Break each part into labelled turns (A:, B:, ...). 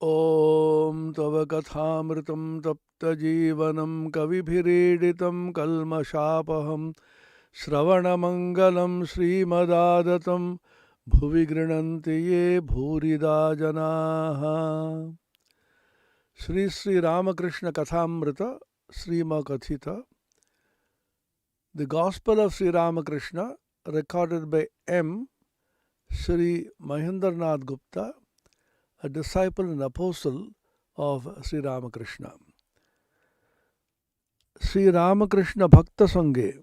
A: ॐ तव कथामृतं तप्तजीवनं कविभिरीडितं कल्मषापहं श्रवणमङ्गलं श्रीमदादतं भुवि गृह्णन्ति ये भूरिदा जनाः। Shri Shri Ramakrishna कथामृत श्रीमकथित. The Gospel of Sri Ramakrishna, recorded by M. Sri Mahendranath Gupta, a disciple and apostle of Sri Ramakrishna. Sri Ramakrishna Bhakta Sanghe.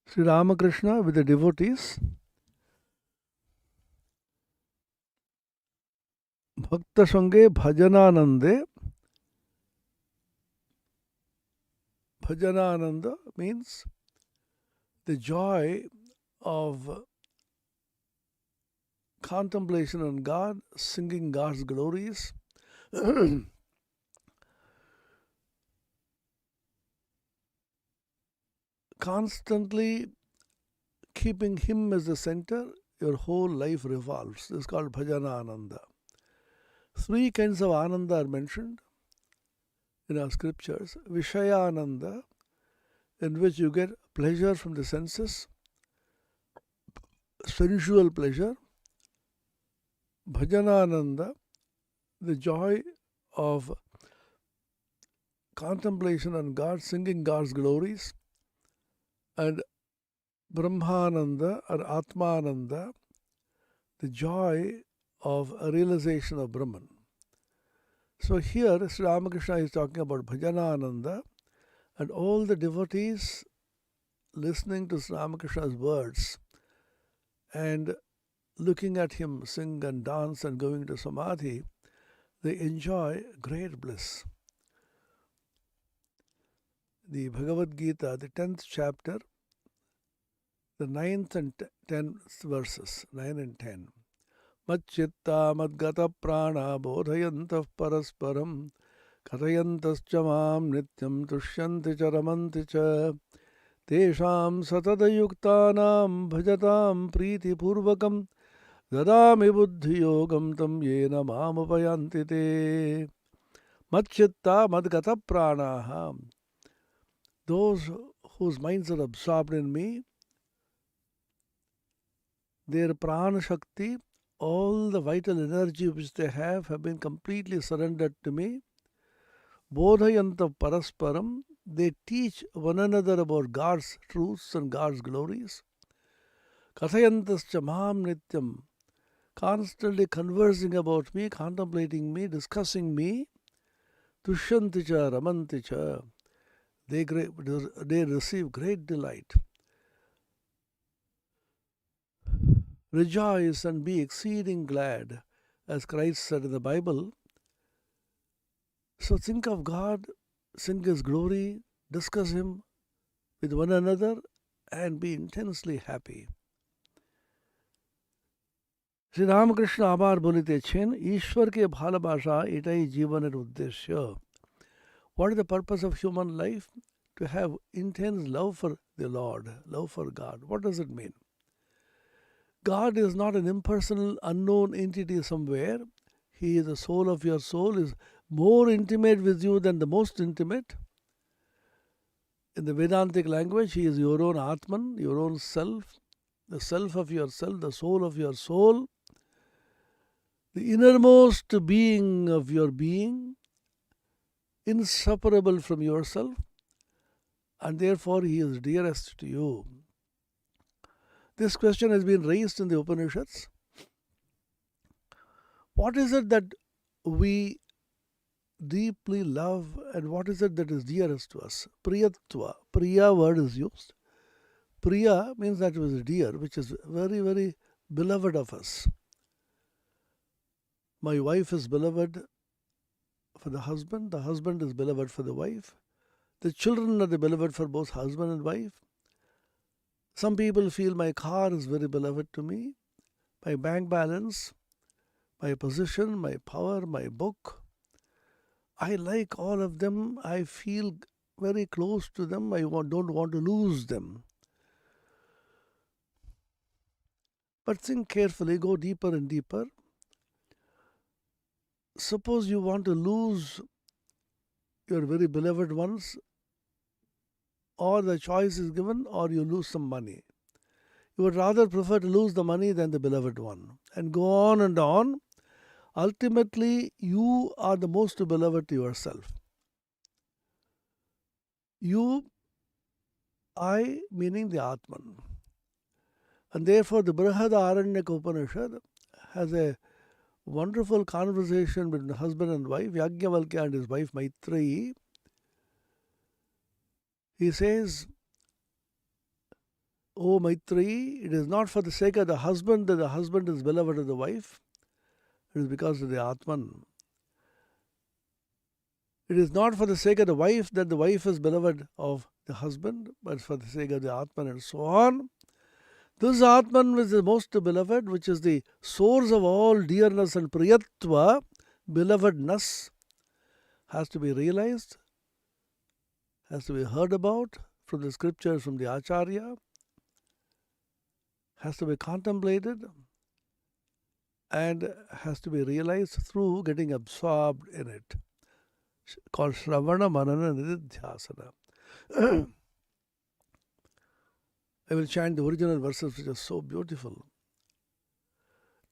A: Sri Ramakrishna with the devotees. Bhakta Sanghe Bhajananande. Bhajanananda means the joy of contemplation on God, singing God's glories. Constantly keeping Him as the center, your whole life revolves. This is called Bhajana Ananda. Three kinds of Ananda are mentioned in our scriptures. Vishaya Ananda, in which you get pleasure from the senses, sensual pleasure. Bhajana Ananda, the joy of contemplation on God, singing God's glories. And Brahmananda or Atmananda, the joy of a realization of Brahman. So here Sri Ramakrishna is talking about Bhajanananda, and all the devotees listening to Sri Ramakrishna's words and looking at him sing and dance and going to Samadhi, they enjoy great bliss. The Bhagavad Gita, the 10th chapter, the 9th and 10th verses, 9 and 10. Macchitta madgata prana bodhayantah parasparam kathayantascha mam nityam tushyanti cha ramanti cha tesham satadayuktanam bhajatam priti purvakam dadami buddhi yogam tam yena mam upayanti te. Macchitta madgata pranaha, those whose minds are absorbed in me, their prana shakti, all the vital energy which they have been completely surrendered to me. Bodhayanta parasparam, they teach one another about God's truths and God's glories. Kathayantascha maham nityam, constantly conversing about me, contemplating me, discussing me. Tushyanticha ramanticha, they receive great delight. Rejoice and be exceeding glad, as Christ said in the Bible. So think of God, sing His glory, discuss Him with one another, and be intensely happy. Sri Ramakrishna আবার বলিতেছেন, ঈশ্বরকে ভালোবাসা এটাই জীবনের উদ্দেশ্য. What is the purpose of human life? To have intense love for the Lord, love for God. What does it mean? God is not an impersonal, unknown entity somewhere. He is the soul of your soul, is more intimate with you than the most intimate. In the Vedantic language, He is your own Atman, your own self, the self of yourself, the soul of your soul, the innermost being of your being, inseparable from yourself, and therefore He is dearest to you. This question has been raised in the Upanishads. What is it that we deeply love, and what is it that is dearest to us? Priyatva. Priya word is used. Priya means that it was dear, which is very, very beloved of us. My wife is beloved for the husband is beloved for the wife. The children are the beloved for both husband and wife. Some people feel my car is very beloved to me, my bank balance, my position, my power, my book. I like all of them. I feel very close to them. I don't want to lose them. But think carefully, go deeper and deeper. Suppose you want to lose your very beloved ones, or the choice is given, or you lose some money. You would rather prefer to lose the money than the beloved one. And go on and on. Ultimately, you are the most beloved to yourself. You, I, meaning the Atman. And therefore, the Brihadaranyaka Upanishad has a wonderful conversation between husband and wife, Yajnavalkya and his wife Maitreyi. He says, O Maitreyi, it is not for the sake of the husband that the husband is beloved of the wife. It is because of the Atman. It is not for the sake of the wife that the wife is beloved of the husband, but for the sake of the Atman, and so on. This Atman is the most beloved, which is the source of all dearness and priyatva, belovedness, has to be realized, has to be heard about from the scriptures, from the Acharya, has to be contemplated, and has to be realized through getting absorbed in it, called Shravana Manana Nididhyasana. I will chant the original verses, which are so beautiful.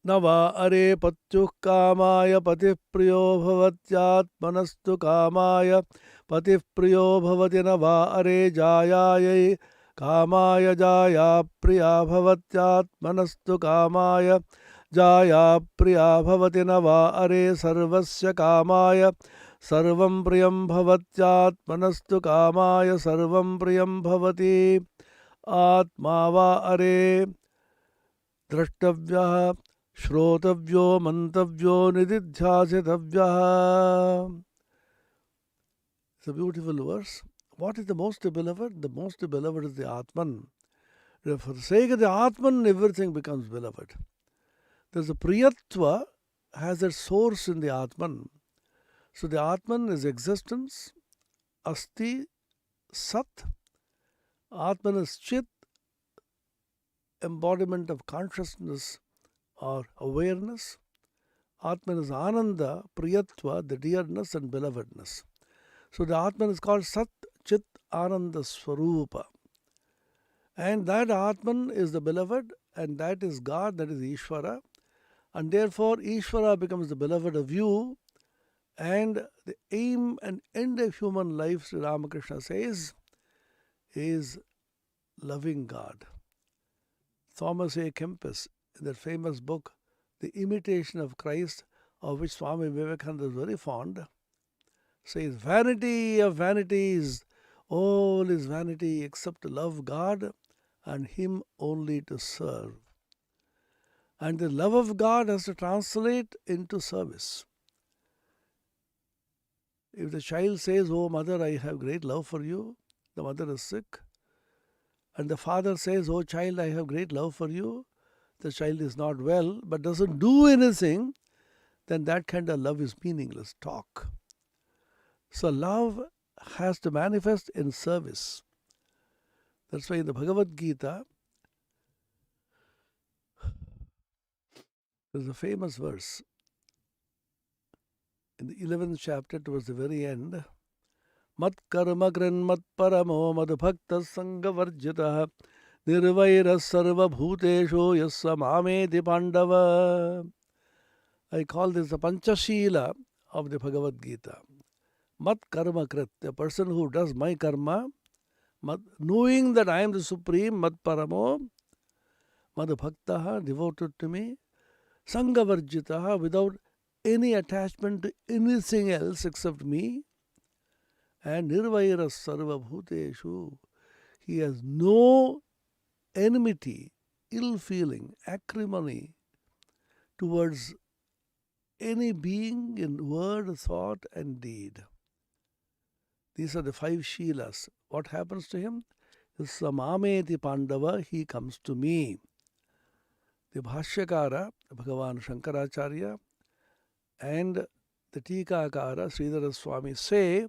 A: Nava are patyuh kamaya patih priyo bhavatyatmanastu kamaya patih priyo bhavati nava are jayayai kamaya jaya priya bhavatyatmanastu kamaya jaya priya bhavati nava are sarvasya kamaya sarvam priyam bhavatyatmanastu kamaya sarvam priyam bhavati आत्मा वा अरे द्रष्टव्यः श्रोतव्यो मंतव्यो निदिध्यासितव्यः. It's a beautiful verse. What is the most beloved? The most beloved is the Atman. For the sake of the Atman, everything becomes beloved. There's a priyatva has its source in the Atman. So the Atman is existence, asti, sat. Atman is Chit, embodiment of consciousness or awareness. Atman is Ananda, Priyatva, the dearness and belovedness. So the Atman is called Sat Chit Ananda Swarupa. And that Atman is the beloved, and that is God, that is Ishvara. And therefore Ishvara becomes the beloved of you. And the aim and end of human life, Sri Ramakrishna says, is loving God. Thomas A. Kempis, in that famous book, The Imitation of Christ, of which Swami Vivekananda is very fond, says, vanity of vanities, all is vanity except to love God and Him only to serve. And the love of God has to translate into service. If the child says, oh mother, I have great love for you, the mother is sick, and the father says, oh child, I have great love for you, the child is not well, but doesn't do anything, then that kind of love is meaningless talk. So love has to manifest in service. That's why in the Bhagavad Gita, there's a famous verse. In the 11th chapter, towards the very end, Mat karma grin mat paramo mad bhakta sangha varjita nirvaira sarva bhutesho yassa mameti pandava. I call this the Panchashila of the Bhagavad Gita. Mat karma krit, a person who does my karma, knowing that I am the Supreme, mat paramo, mad bhaktaha, devoted to me, sangha varjitaha, without any attachment to anything else except me, and nirvaira sarva bhuteshu, he has no enmity, ill feeling, acrimony towards any being in word, thought, and deed. These are the 5 Shilas. What happens to him? Samameti Pandava, he comes to me. The Bhashyakara, Bhagavan Shankaracharya, and the Tikakara, Sridhara Swami say,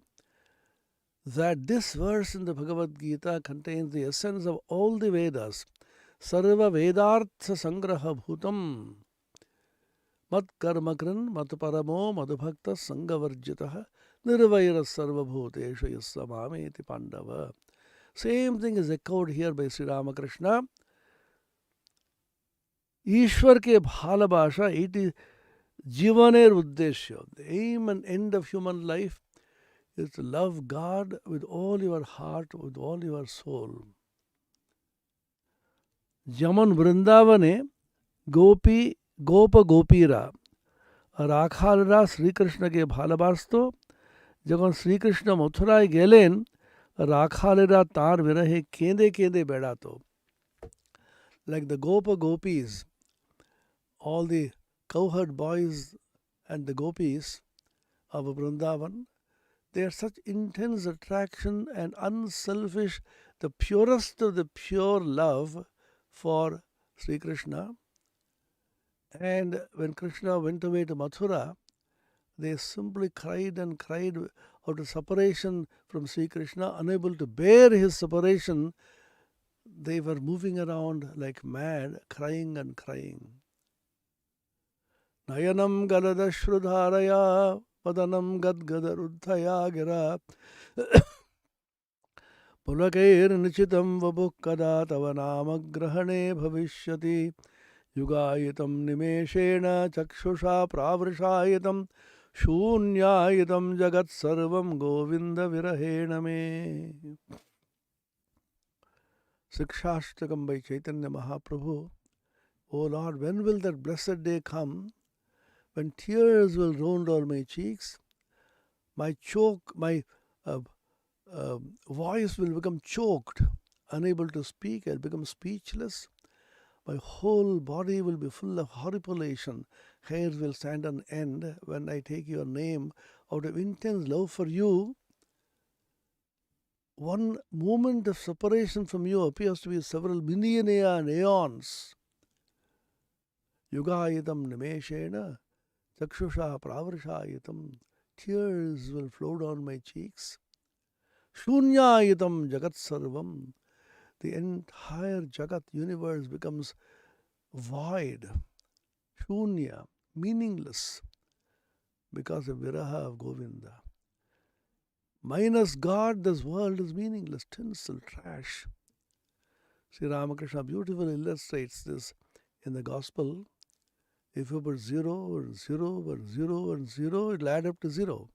A: that this verse in the Bhagavad Gita contains the essence of all the Vedas. Sarva Vedartha Sangraha Bhutam Mat Karmakran Mat Paramo Madhubhakta Sangavarjitaha Nirvaira Sarva Bhutesha Yasamameti Pandava. Same thing is echoed here by Sri Ramakrishna. ईश्वर के भालभाषा, it is जीवनेर उद्देश्य. The aim and end of human life is to love God with all your heart, with all your soul. যেমন বৃন্দাবনে গোপী গোপ গোপীরা রাখালরা শ্রীকৃষ্ণকে ভালোবাসত, যখন শ্রীকৃষ্ণ মথুরায় গেলেন রাখালেরা তার বিরহে কেঁদে কেঁদে বেড়াত. Like the Gopa Gopis, all the cowherd boys and the gopis of Vrindavan, they are such intense attraction and unselfish, the purest of the pure love for Sri Krishna. And when Krishna went away to Mathura, they simply cried and cried out of separation from Sri Krishna, unable to bear his separation. They were moving around like mad, crying and crying. Nayanam galadashrudharaya padanam gadgadaruddhaya gira pulakair nichitam vabukkada tavanamagrahane bhavishyati yugayitam nimeshena chakshusha pravrishayitam shunyayitam jagat sarvam govinda virahena me. Sikshashtakam by Chaitanya Mahaprabhu. O Lord, when will that blessed day come when tears will roll down my cheeks, my voice will become choked, unable to speak, I'll become speechless, my whole body will be full of horripilation, hairs will stand on end when I take your name out of intense love for you. One moment of separation from you appears to be several millennia and aeons. Yugayitam nimeshena chakshusha pravrishayitam. Tears will flow down my cheeks. Shunyayitam jagat sarvam. The entire jagat universe becomes void. Shunya, meaningless, because of viraha of Govinda. Minus God, this world is meaningless, tinsel, trash. Sri Ramakrishna beautifully illustrates this in the Gospel. If you put 0 and 0 and 0 and 0, it will add up to 0.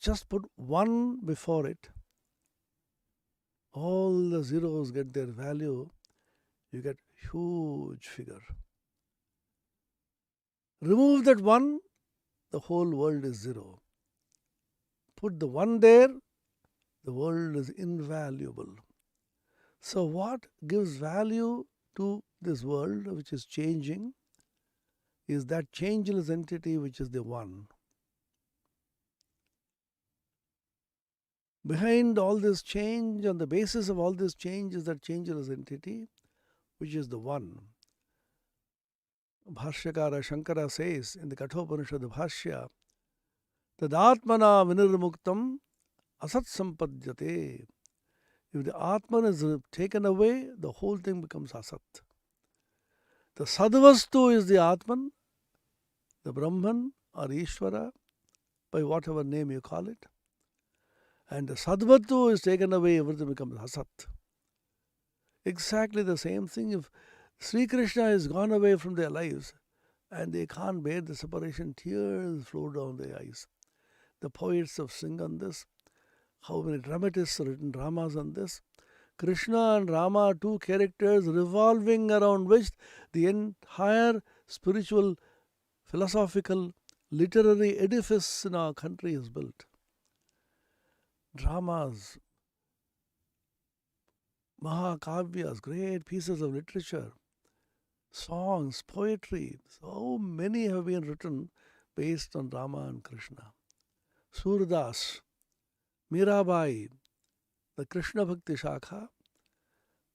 A: Just put 1 before it. All the zeros get their value. You get huge figure. Remove that 1, the whole world is 0. Put the 1 there, the world is invaluable. So what gives value to this world which is changing is that changeless entity which is the One. Behind all this change, on the basis of all this change, is that changeless entity which is the One. Bhashyakara Shankara says in the Kathopanishad Bhashya, Tadatmana vinirmuktam asat sampadyate. If the Atman is taken away, the whole thing becomes asat. The Sadvastu is the Atman, the Brahman or Ishvara, by whatever name you call it. And the Sadvatu is taken away, everything becomes asat. Exactly the same thing if Sri Krishna is gone away from their lives and they can't bear the separation, tears flow down their eyes. The poets have sung on this. How many dramatists have written dramas on this. Krishna and Rama are two characters revolving around which the entire spiritual, philosophical, literary edifice in our country is built. Dramas, Mahakavyas, great pieces of literature, songs, poetry, so many have been written based on Rama and Krishna. Surdas, Mirabai, the Krishna Bhakti Shakha,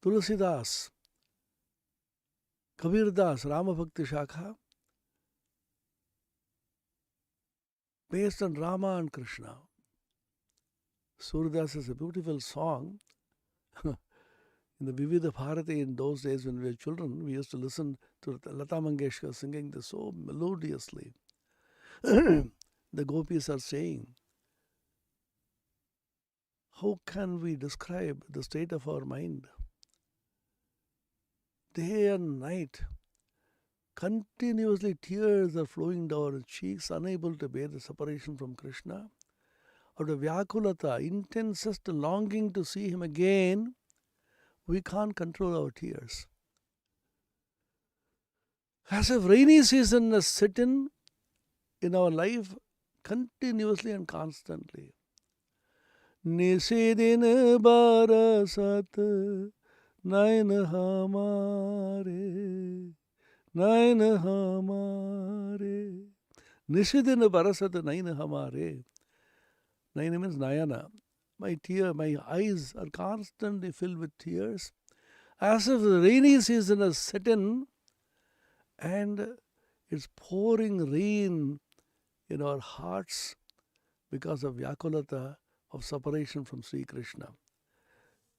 A: Tulsidas, Kabir Das, Rama Bhakti Shakha, based on Rama and Krishna. Surdas is a beautiful song. In the Vividha Bharati, in those days when we were children, we used to listen to Lata Mangeshkar singing this so melodiously. The gopis are saying, how can we describe the state of our mind? Day and night, continuously tears are flowing down our cheeks, unable to bear the separation from Krishna. Out of Vyakulata, intensest longing to see him again, we can't control our tears. As if rainy season has set in our life continuously and constantly. Nisidin barasat nain hamare, nain hamare. Nisidin barasat nain hamare. Naina means Nayana. My eyes are constantly filled with tears, as if the rainy season has set in and it's pouring rain in our hearts because of Vyakulata of separation from Sri Krishna.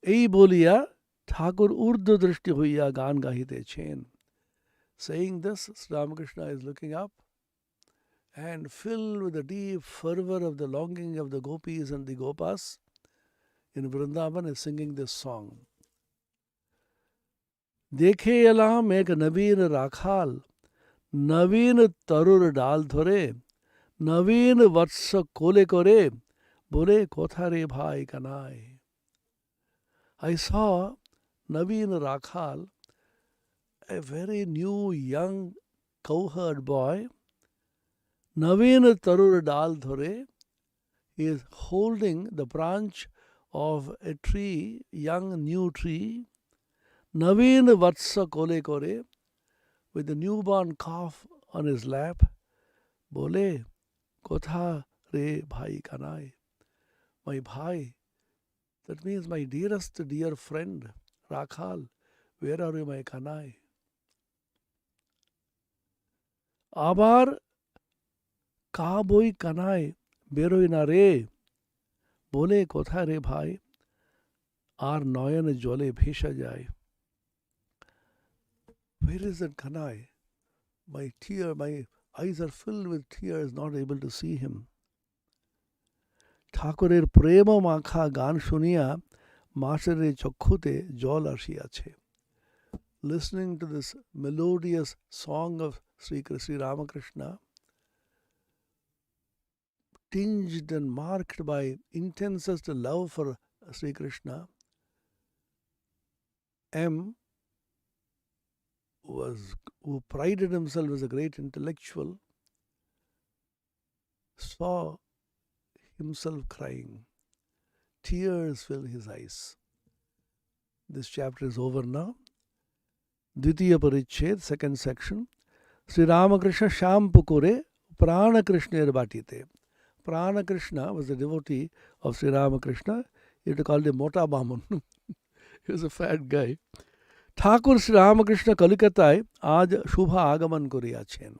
A: Ei boliya, Thakur urdu drishti huiya gan gahite chain. Saying this, Sri Ramakrishna is looking up and filled with the deep fervor of the longing of the gopis and the gopas in Vrindavan is singing this song. Dekhe alam ek naveen rakhal, naveen tarur dal dhore, naveen vatsa kole kore, bole kothare bhai kanai. I saw Naveen Rakhal, a very new young cowherd boy. Naveen Tarur Dal Dhore, he is holding the branch of a tree, young new tree. Naveen Vatsa Kole Kore, with the newborn calf on his lap. Bole, Kotha Re Bhai Kanai. My bhai, that means my dearest dear friend, Rakhal, where are you, my Kanai? Abar ka boi Kanai, beroi na re, bole kotha re bhai, ar noyan jole bhesha jai. Where is that Kanai? My eyes are filled with tears, not able to see him. ঠাকুরের প্রেম মাখা গান শুনিয়া মাসের চক্ষুতে জল আসিয়াছে. Listening to this melodious song of Sri Ramakrishna, tinged and marked by intensest love for Sri Krishna, M, who prided himself as a great intellectual, saw himself crying. Tears filled his eyes. This chapter is over now. Dvitiya Pariched, second section. Sri Ramakrishna Sham Pukure Prana Krishna Batite. Prana Krishna was the devotee of Sri Ramakrishna. He was called a Mota Baman. He was a fat guy. Thakur Sri Ramakrishna Kalikatai Aj Shubha Agaman Kuriyachen.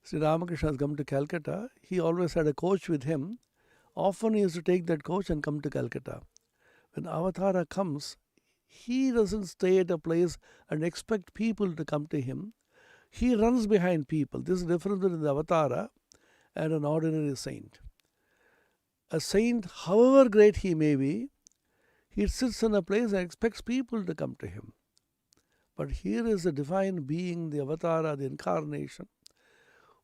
A: Sri Ramakrishna has come to Calcutta. He always had a coach with him. Often he used to take that coach and come to Calcutta. When Avatara comes, he doesn't stay at a place and expect people to come to him. He runs behind people. This is the difference between the Avatara and an ordinary saint. A saint, however great he may be, he sits in a place and expects people to come to him. But here is the divine being, the Avatara, the incarnation,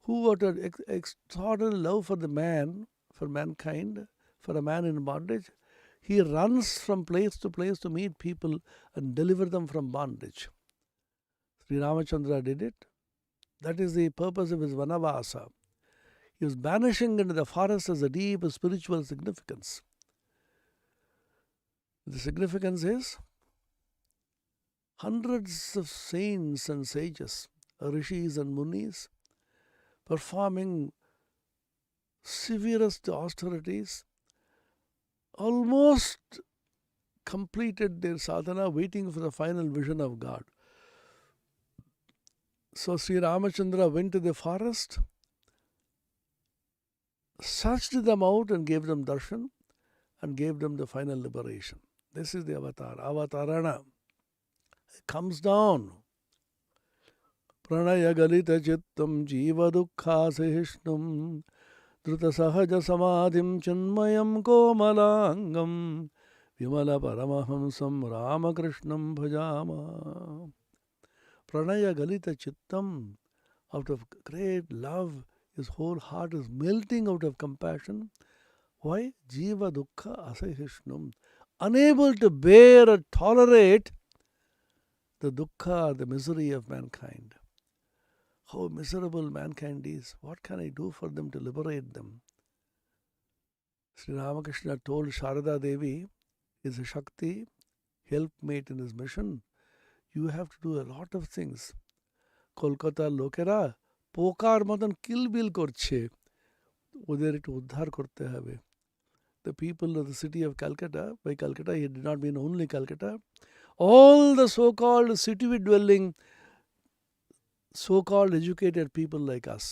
A: who out of extraordinary love for the man, for mankind, for a man in bondage, he runs from place to meet people and deliver them from bondage. Sri Ramachandra did it. That is the purpose of his Vanavasa. He was banishing into the forest as a deep spiritual significance. The significance is hundreds of saints and sages, rishis and munis, performing severest austerities, almost completed their sadhana, waiting for the final vision of God. So Sri Ramachandra went to the forest, searched them out and gave them darshan, and gave them the final liberation. This is the avatar. Avatarana. It comes down. Pranaya galita chittam jiva dukkha sahishnum dhruta sahaja samadhim chinmayam komalangam vimala paramahamsam ramakrishnam bhajama. Pranaya galita chittam, out of great love, his whole heart is melting out of compassion. Why? Jiva dukkha asahishnum, unable to bear or tolerate the dukkha, the misery of mankind. How miserable mankind is. What can I do for them to liberate them? Sri Ramakrishna told Sharada Devi, is a Shakti, helpmate in his mission. You have to do a lot of things. Kolkata lokera pokar মতন কিলবিল করছে, ওদের একটু উদ্ধার করতে হবে. The people of the city of Calcutta, by Calcutta he did not mean only Calcutta, all the so-called city-dwelling, so-called educated people like us,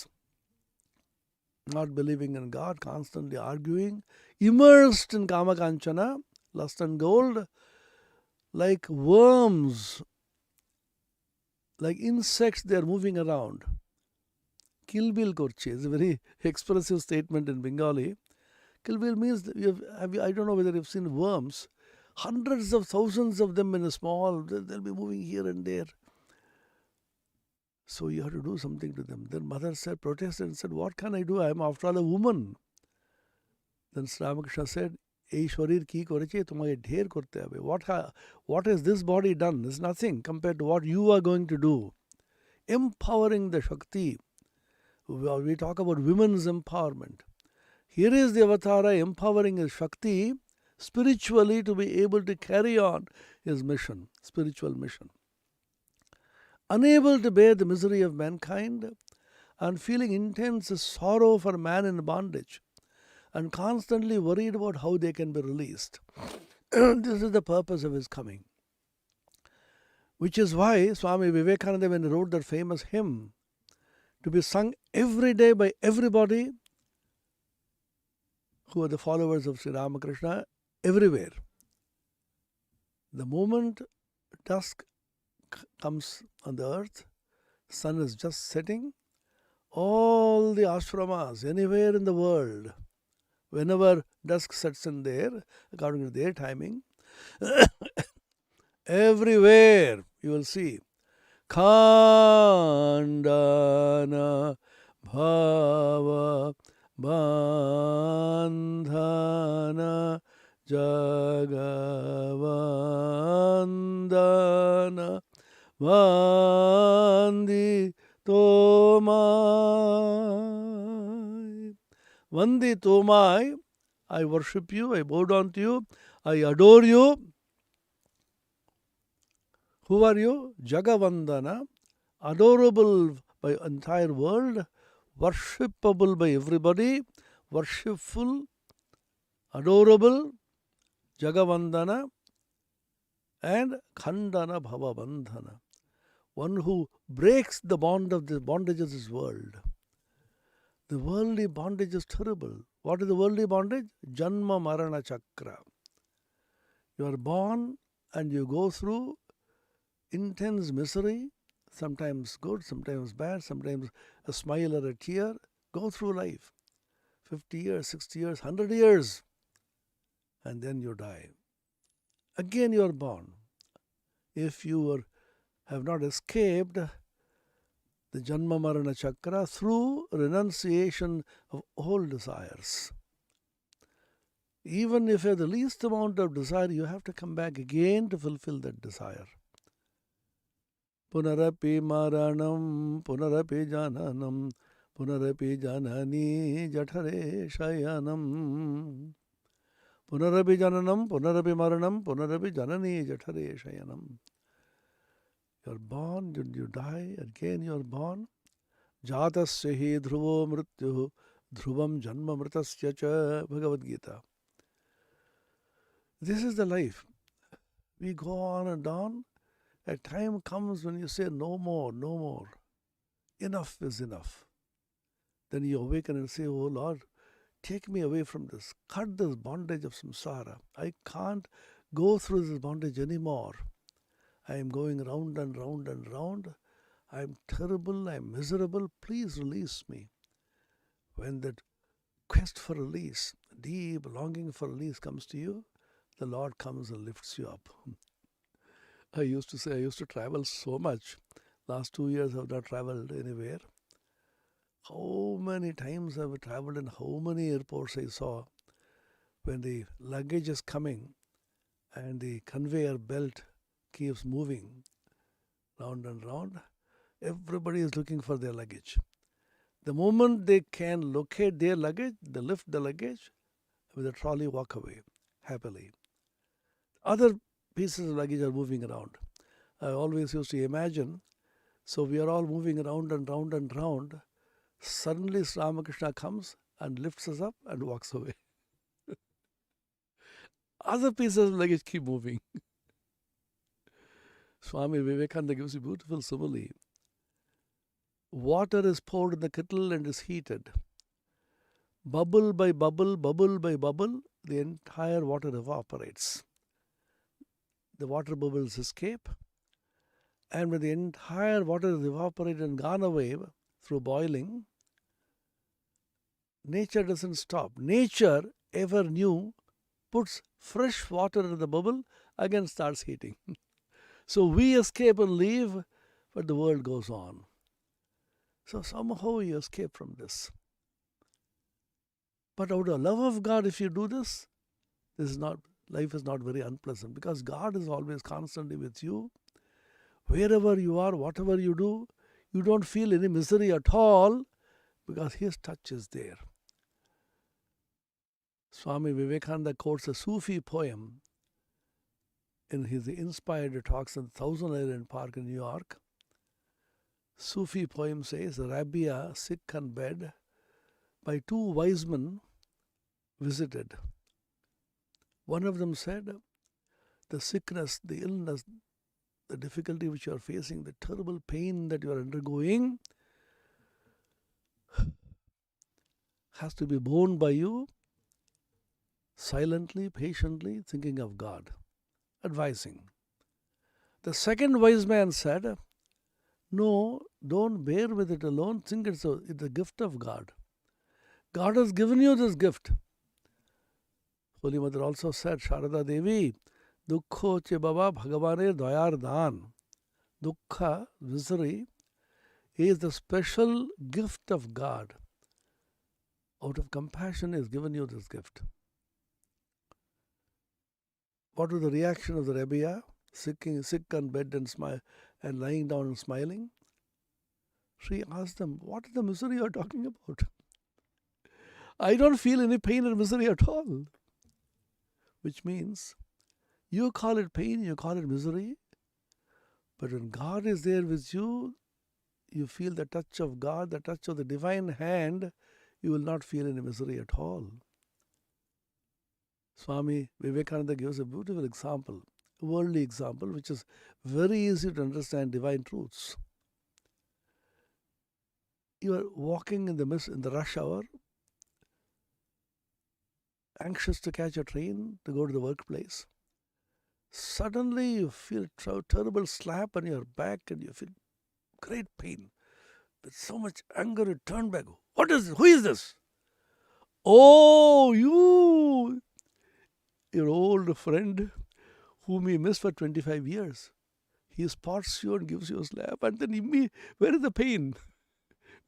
A: not believing in God, constantly arguing, immersed in Kama Kanchana, lust and gold, like worms, like insects, they are moving around. Kilbil korche is a very expressive statement in Bengali. Kilbil means, I don't know whether you've seen worms, hundreds of thousands of them in a small, they'll be moving here and there. So you have to do something to them. Then mother said, protested and said, what can I do? I am after all a woman. Then Sri Ramakrishna said, এই শরীর কি করেছে তোমাকে ঢের করতে হবে. What has this body done? It's nothing compared to what you are going to do. Empowering the Shakti. We talk about women's empowerment. Here is the Avatara empowering his Shakti spiritually to be able to carry on his mission, spiritual mission. Unable to bear the misery of mankind and feeling intense sorrow for man in bondage and constantly worried about how they can be released. This is the purpose of his coming. Which is why Swami Vivekananda, when he wrote that famous hymn, to be sung every day by everybody who are the followers of Sri Ramakrishna everywhere. The moment dusk comes on the earth, sun is just setting, all the ashramas anywhere in the world, whenever dusk sets in there, according to their timing, everywhere you will see Khandana Bhava Bandhana Jagavandana Vandi Tomai. Vandi Tomai, I worship you, I bow down to you, I adore you. Who are you? Jagavandana, adorable by entire world, worshipable by everybody, worshipful, adorable, Jagavandana, and Khandana Bhava Bandhana, one who breaks the bond of the bondage of this world. The worldly bondage is terrible. What is the worldly bondage? Janma Marana Chakra. You are born and you go through intense misery, sometimes good, sometimes bad, sometimes a smile or a tear. Go through life. 50 years, 60 years, 100 years. And then you die. Again you are born. If you have not escaped the Janma Marana Chakra through renunciation of all desires. Even if you have the least amount of desire, you have to come back again to fulfill that desire. Punarapi Maranam, Punarapi Jananam, Punarapi Janani Jathare Shayanam. Punarapi Jananam, Punarapi Maranam, Punarapi Janani Jathare Shayanam. You are born, you die, again you are born. Jatasya hi dhruvo mrityuh dhruvam janma mritasya cha. Bhagavad Gita. This is the life. We go on and on. A time comes when you say no more, no more. Enough is enough. Then you awaken and say, oh Lord, take me away from this. Cut this bondage of samsara. I can't go through this bondage anymore. I am going round and round and round. I am terrible, I am miserable. Please release me. When that quest for release, deep longing for release comes to you, the Lord comes and lifts you up. I used to say I used to travel so much. Last 2 years I have not traveled anywhere. How many times I have traveled and how many airports I saw when the luggage is coming and the conveyor belt keeps moving round and round. Everybody is looking for their luggage. The moment they can locate their luggage, they lift the luggage with a trolley, walk away happily. Other pieces of luggage are moving around. I always used to imagine, so we are all moving around and round and round. Suddenly Ramakrishna comes and lifts us up and walks away. Other pieces of luggage keep moving. Swami Vivekananda gives a beautiful simile. Water is poured in the kettle and is heated. Bubble by bubble, bubble by bubble, the entire water evaporates. The water bubbles escape, and when the entire water is evaporated and gone away through boiling, nature doesn't stop. Nature, ever new, puts fresh water in the bubble, again starts heating. So we escape and leave, but the world goes on. So somehow you escape from this. But out of love of God, if you do this, life is not very unpleasant, because God is always constantly with you. Wherever you are, whatever you do, you don't feel any misery at all, because His touch is there. Swami Vivekananda quotes a Sufi poem in his inspired talks in Thousand Island Park in New York. Sufi poem says, Rabia, sick on bed, by two wise men visited. One of them said, the sickness, the illness, the difficulty which you are facing, the terrible pain that you are undergoing has to be borne by you silently, patiently, thinking of God, advising. The second wise man said, no, don't bear with it alone. Think it's a gift of God. God has given you this gift. Holy Mother also said, Sharada Devi, Dukkho che baba bhagavane dayar dan. Dukkha, misery, is the special gift of God. Out of compassion, He has given you this gift. What was the reaction of the Rabia? Sick on bed and lying down and smiling. She asked them, what is the misery you are talking about? I don't feel any pain or misery at all. Which means, you call it pain, you call it misery, but when God is there with you, you feel the touch of God, the touch of the divine hand, you will not feel any misery at all. Swami Vivekananda gives a beautiful example, a worldly example, which is very easy to understand divine truths. You are walking in the rush hour, anxious to catch a train to go to the workplace. Suddenly you feel a terrible slap on your back and you feel great pain. With so much anger, you turn back. What is this? Who is this? Oh, your old friend whom you missed for 25 years. He spots you and gives you a slap, and then where is the pain?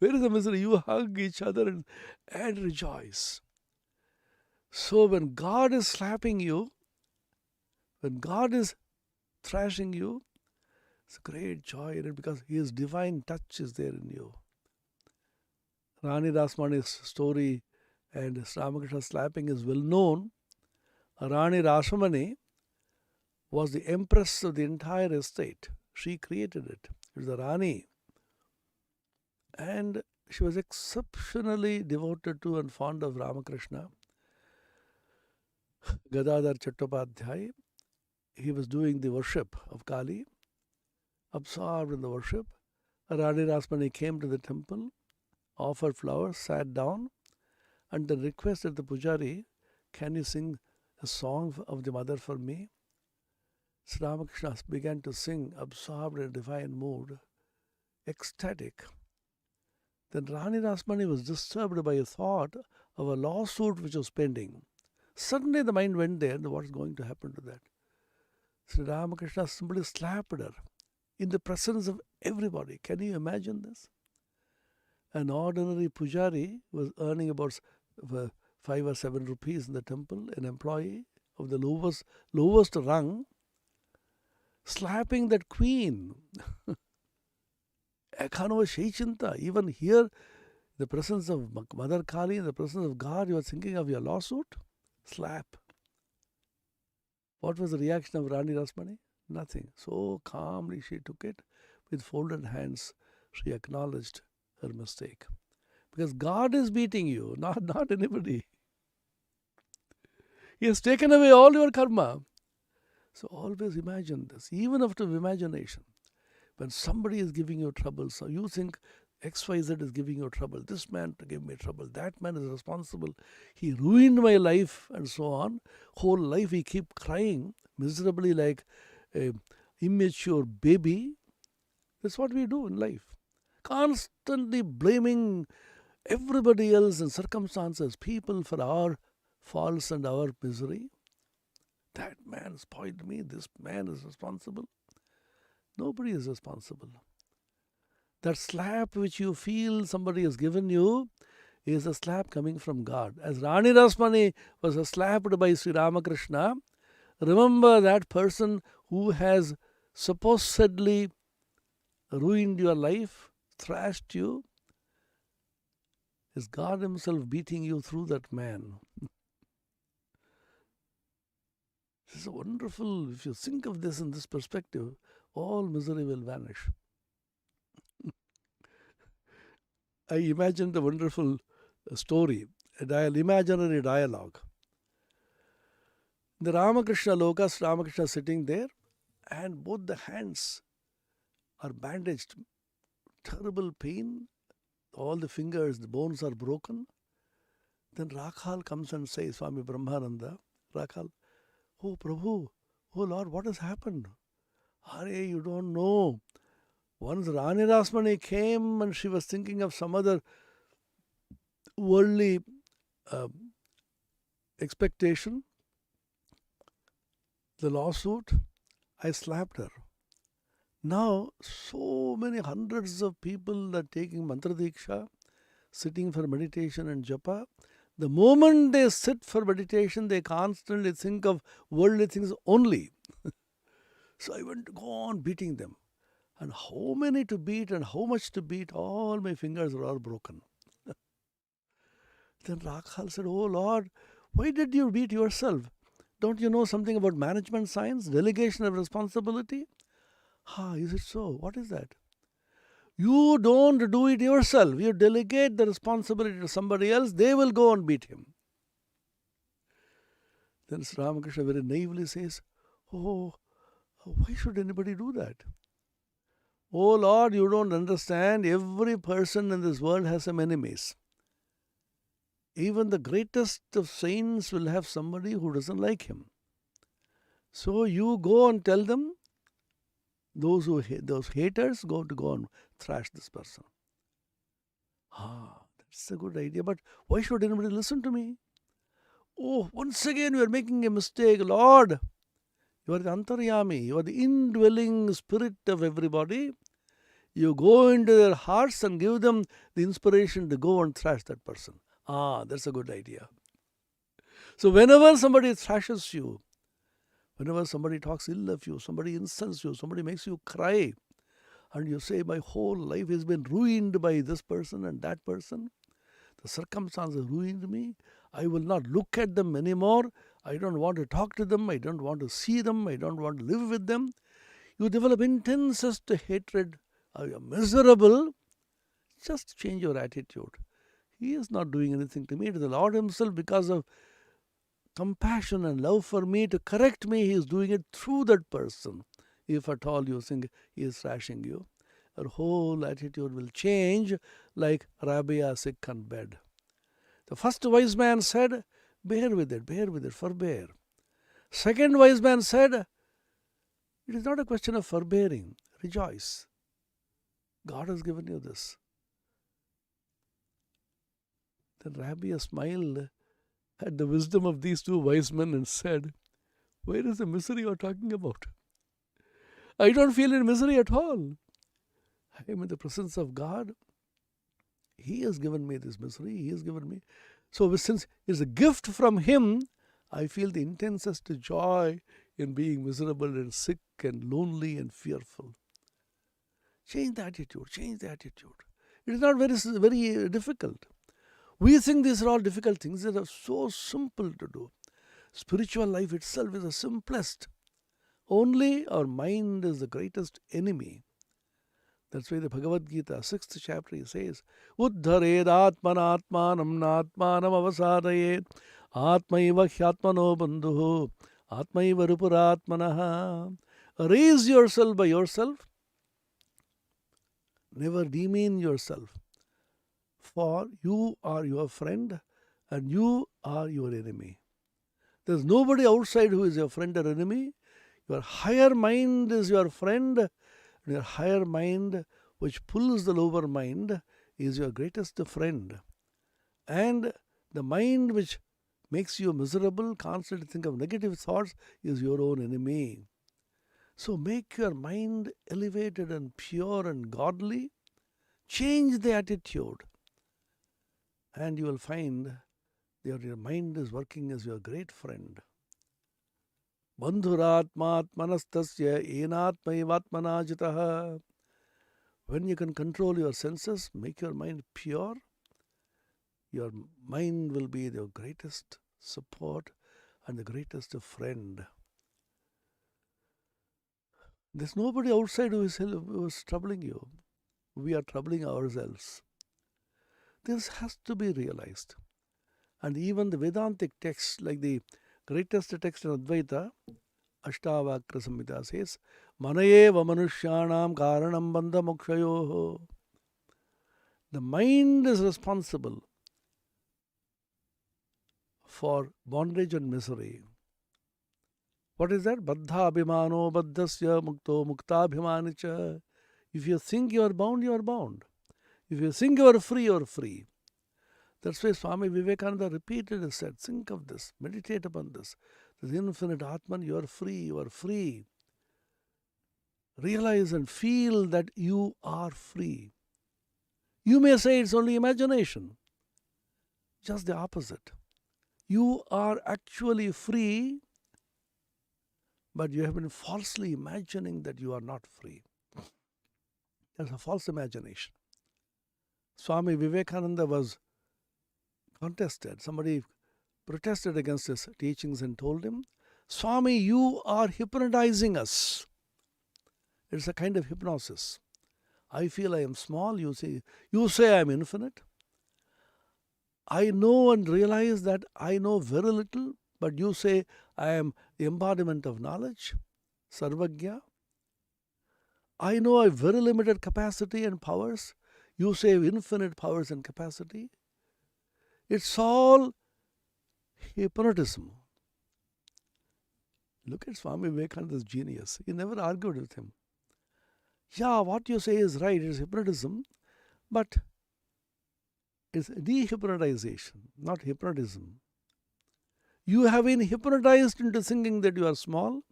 A: Where is the misery? You hug each other and rejoice. So when God is slapping you, when God is thrashing you, it's a great joy in it, because His divine touch is there in you. Rani Rasmani's story and Ramakrishna slapping is well known. Rani Rasmani was the empress of the entire estate. She created it. It was the Rani. And she was exceptionally devoted to and fond of Ramakrishna. Gadadhar Chattopadhyay, he was doing the worship of Kali, absorbed in the worship. Rani Rasmani came to the temple, offered flowers, sat down. and then requested the Pujari, can you sing a song of the mother for me? Sri Ramakrishna began to sing, absorbed in a divine mood, ecstatic. Then Rani Rasmani was disturbed by a thought of a lawsuit which was pending. Suddenly the mind went there, what is going to happen to that? Sri Ramakrishna simply slapped her in the presence of everybody. Can you imagine this? An ordinary pujari was earning about 5 or 7 rupees in the temple, an employee of the lowest rung, slapping that queen. Even here, the presence of Mother Kali, in the presence of God, you are thinking of your lawsuit? Slap. What was the reaction of Rani Rasmani? Nothing. So calmly she took it. With folded hands, she acknowledged her mistake. Because God is beating you, not anybody. He has taken away all your karma. So always imagine this, even after imagination. When somebody is giving you trouble, so you think XYZ is giving you trouble, this man gave me trouble, that man is responsible, he ruined my life, and so on. Whole life we keep crying miserably like an immature baby. That's what we do in life. Constantly blaming everybody else and circumstances, people for our faults and our misery. That man spoiled me, this man is responsible. Nobody is responsible. That slap which you feel somebody has given you is a slap coming from God. As Rani Rasmani was slapped by Sri Ramakrishna, remember that person who has supposedly ruined your life, thrashed you, is God Himself beating you through that man. This is wonderful. If you think of this in this perspective, all misery will vanish. I imagined a wonderful story, an imaginary dialogue. The Ramakrishna Lokas, Ramakrishna sitting there, and both the hands are bandaged. Terrible pain. All the fingers, the bones are broken. Then Rakhal comes and says, Swami Brahmananda, Rakhal, oh Prabhu, oh Lord, what has happened? Hare, you don't know. Once Rani Rasmani came and she was thinking of some other worldly expectation, the lawsuit, I slapped her. Now, so many hundreds of people are taking mantra diksha, sitting for meditation and japa. The moment they sit for meditation, they constantly think of worldly things only. So I went to go on beating them. And how many to beat and how much to beat, all my fingers are all broken. Then Rakhal said, oh Lord, why did you beat yourself? Don't you know something about management science, delegation of responsibility? Is it so? What is that? You don't do it yourself. You delegate the responsibility to somebody else, they will go and beat him. Then Sri Ramakrishna very naively says, oh, why should anybody do that? Oh Lord, you don't understand. Every person in this world has some enemies. Even the greatest of saints will have somebody who doesn't like him. So you go and tell them, those haters go and thrash this person. That's a good idea. But why should anybody listen to me? Oh, once again you are making a mistake, Lord. You are the Antaryami. You are the indwelling spirit of everybody. You go into their hearts and give them the inspiration to go and thrash that person. That's a good idea. So whenever somebody thrashes you, whenever somebody talks ill of you, somebody insults you, somebody makes you cry, and you say, my whole life has been ruined by this person and that person, the circumstances ruined me, I will not look at them anymore, I don't want to talk to them, I don't want to see them, I don't want to live with them. You develop intensest hatred, you are miserable. Just change your attitude. He is not doing anything to me. It is the Lord Himself, because of compassion and love for me, to correct me. He is doing it through that person. If at all you think He is thrashing you, your whole attitude will change like Rabia sick on bed. The first wise man said, bear with it, forbear. Second wise man said, it is not a question of forbearing, rejoice. God has given you this. Then Rabbi smiled at the wisdom of these two wise men and said, where is the misery you are talking about? I don't feel any misery at all. I am in the presence of God. He has given me this misery. He has given me. So since it's a gift from Him, I feel the intensest joy in being miserable and sick and lonely and fearful. Change the attitude. Change the attitude. It is not very difficult. We think these are all difficult things that are so simple to do. Spiritual life itself is the simplest. Only our mind is the greatest enemy. That's why the Bhagavad Gita, 6th chapter, he says, Uddhared atmanatmanam natmanam avasadayed atmaiva hyatmano bandhuho atmaiva rupuratmanaha. Raise yourself by yourself. Never demean yourself. For you are your friend and you are your enemy. There is nobody outside who is your friend or enemy. Your higher mind is your friend, and your higher mind, which pulls the lower mind, is your greatest friend. And the mind which makes you miserable, constantly think of negative thoughts, is your own enemy. So make your mind elevated and pure and godly. Change the attitude. And you will find that your mind is working as your great friend. Bandhuratmatmanastasya enatmaivatmanajitaha. When you can control your senses, make your mind pure, your mind will be the greatest support and the greatest friend. There's nobody outside who is troubling you. We are troubling ourselves. This has to be realized. And even the Vedantic texts, like the greatest text in Advaita, Ashtavakra Samhita says, Manayeva manushyanam karanam bandha mokshayoho. The mind is responsible for bondage and misery. What is that? Baddha abhimano baddhasya mukto mukta abhimanicha. If you think you are bound, you are bound. If you think you are free, you are free. That's why Swami Vivekananda repeatedly said, think of this, meditate upon this. The infinite Atman, you are free, you are free. Realize and feel that you are free. You may say it's only imagination. Just the opposite. You are actually free, but you have been falsely imagining that you are not free. That's a false imagination. Swami Vivekananda was contested. Somebody protested against his teachings and told him, Swami, you are hypnotizing us. It's a kind of hypnosis. I feel I am small, you say I am infinite. I know and realize that I know very little, but you say I am the embodiment of knowledge, Sarvagya. I know I have very limited capacity and powers. You say infinite powers and capacity. It's all hypnotism. Look at Swami Vivekananda's genius. He never argued with him. Yeah, what you say is right, it's hypnotism, but it's dehypnotization, not hypnotism. You have been hypnotized into thinking that you are small.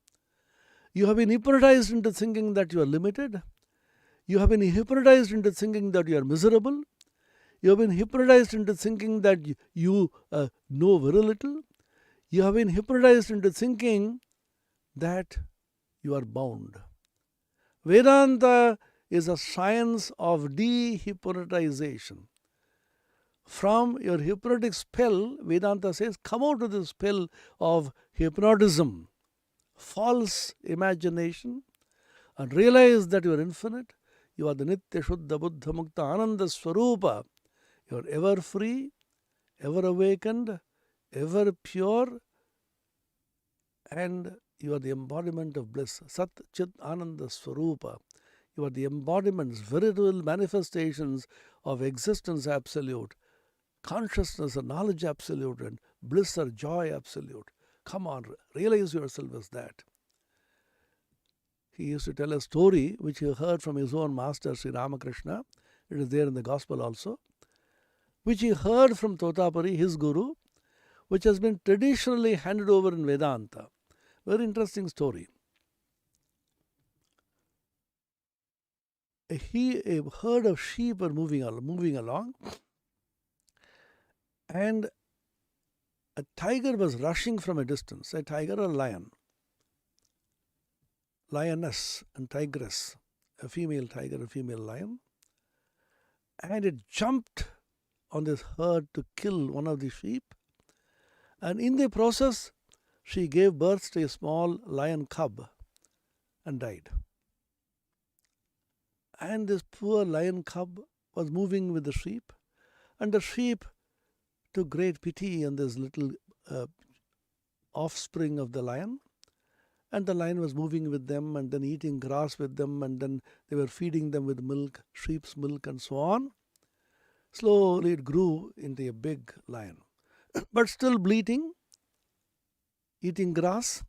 A: You have been hypnotized into thinking that you are limited. You have been hypnotized into thinking that you are miserable. You have been hypnotized into thinking that you know very little. You have been hypnotized into thinking that you are bound. Vedanta is a science of dehypnotization. From your hypnotic spell, Vedanta says, come out of the spell of hypnotism, false imagination, and realize that you are infinite. You are the Nitya Shuddha Buddha Mukta Ananda Swarupa. You are ever free, ever awakened, ever pure, and you are the embodiment of bliss. Sat Chit Ananda Swarupa. You are the embodiments, very real manifestations of existence absolute. consciousness or knowledge absolute and bliss or joy absolute. Come on, realize yourself as that. He used to tell a story which he heard from his own master, Sri Ramakrishna. It is there in the Gospel also. Which he heard from Totapari, his guru, which has been traditionally handed over in Vedanta. Very interesting story. A herd of sheep were moving along, and a tiger was rushing from a distance. A tiger or a lion, lioness and tigress, a female tiger, a female lion, and it jumped on this herd to kill one of the sheep, and in the process she gave birth to a small lion cub and died. And this poor lion cub was moving with the sheep, and the sheep took great pity on this little offspring of the lion, and the lion was moving with them and then eating grass with them, and then they were feeding them with milk, sheep's milk and so on. Slowly it grew into a big lion, but still bleating, eating grass,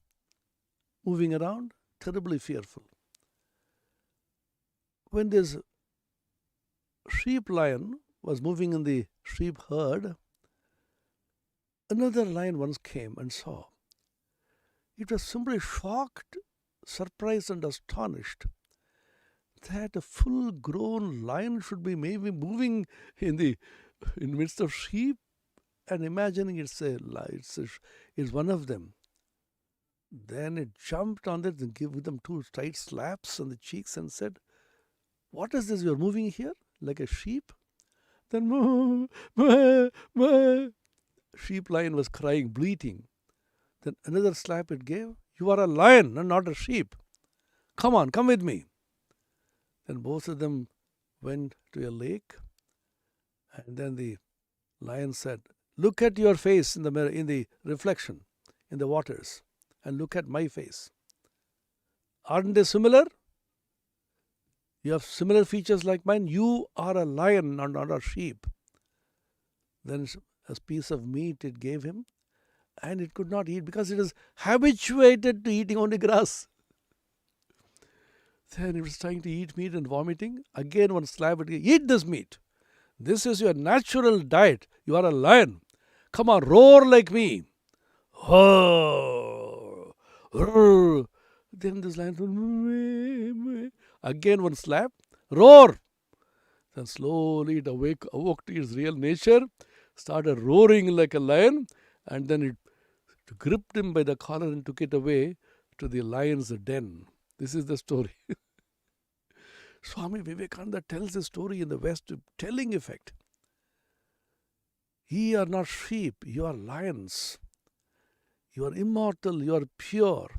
A: moving around, terribly fearful. When this sheep lion was moving in the sheep herd, another lion once came and saw. It was simply shocked, surprised and astonished that a full-grown lion should be maybe moving in the midst of sheep, and imagining it's one of them. Then it jumped on it and gave them two tight slaps on the cheeks and said, "What is this? You are moving here like a sheep?" Then moo, moo, moo. Sheep lion was crying, bleating. Then another slap it gave. "You are a lion and not a sheep. Come on, come with me." Then both of them went to a lake, and then the lion said, "Look at your face in the mirror, in the reflection, in the waters, and look at my face. Aren't they similar? You have similar features like mine. You are a lion and not a sheep." Then a piece of meat it gave him, and it could not eat because it is habituated to eating only grass. Then it was trying to eat meat and vomiting. Again one slap it gave, "Eat this meat. This is your natural diet. You are a lion. Come on, roar like me." Oh, roar. Then this lion, again one slap, "Roar." Then slowly it awoke to its real nature, started roaring like a lion, and then it gripped him by the collar and took it away to the lion's den. This is the story. Swami Vivekananda tells the story in the West with telling effect. Ye are not sheep, you are lions. You are immortal, you are pure.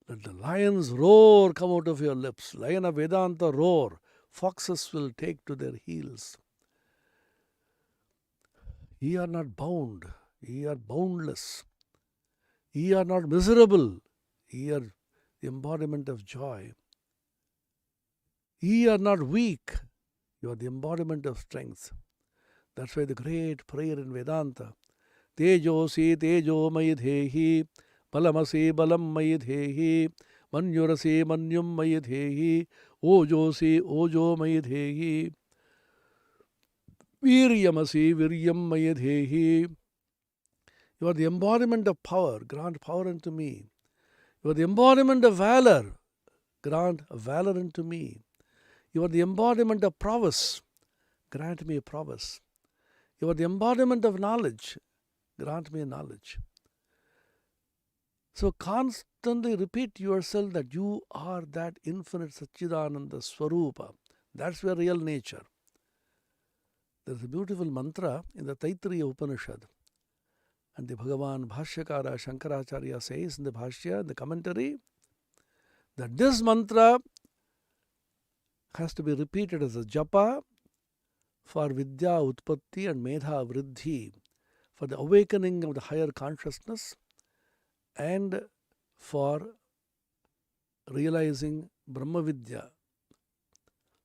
A: Let the lion's roar come out of your lips. Lion of Vedanta roar. Foxes will take to their heels. Ye are not bound. Ye are boundless. Ye are not miserable. Ye are the embodiment of joy. Ye are not weak. You are the embodiment of strength. That's why the great prayer in Vedanta, Tejo si tejo mayi dhehi, balamasi balam mayi dhehi, manyurasi manyum mayi dhehi, ojo si ojo mayi dhehi, viryamasi viryam mayi dhehi. You are the embodiment of power, grant power unto me. You are the embodiment of valor, grant valor unto me. You are the embodiment of prowess, grant me prowess. You are the embodiment of knowledge, grant me knowledge. So constantly repeat to yourself that you are that infinite Satchidananda Swarupa. That's your real nature. There's a beautiful mantra in the Taittiriya Upanishad. And the Bhagavan Bhashyakara Shankaracharya says in the Bhashya, in the commentary, that this mantra has to be repeated as a japa for Vidya Utpatti and Medha Vriddhi, for the awakening of the higher consciousness and for realizing Brahma Vidya,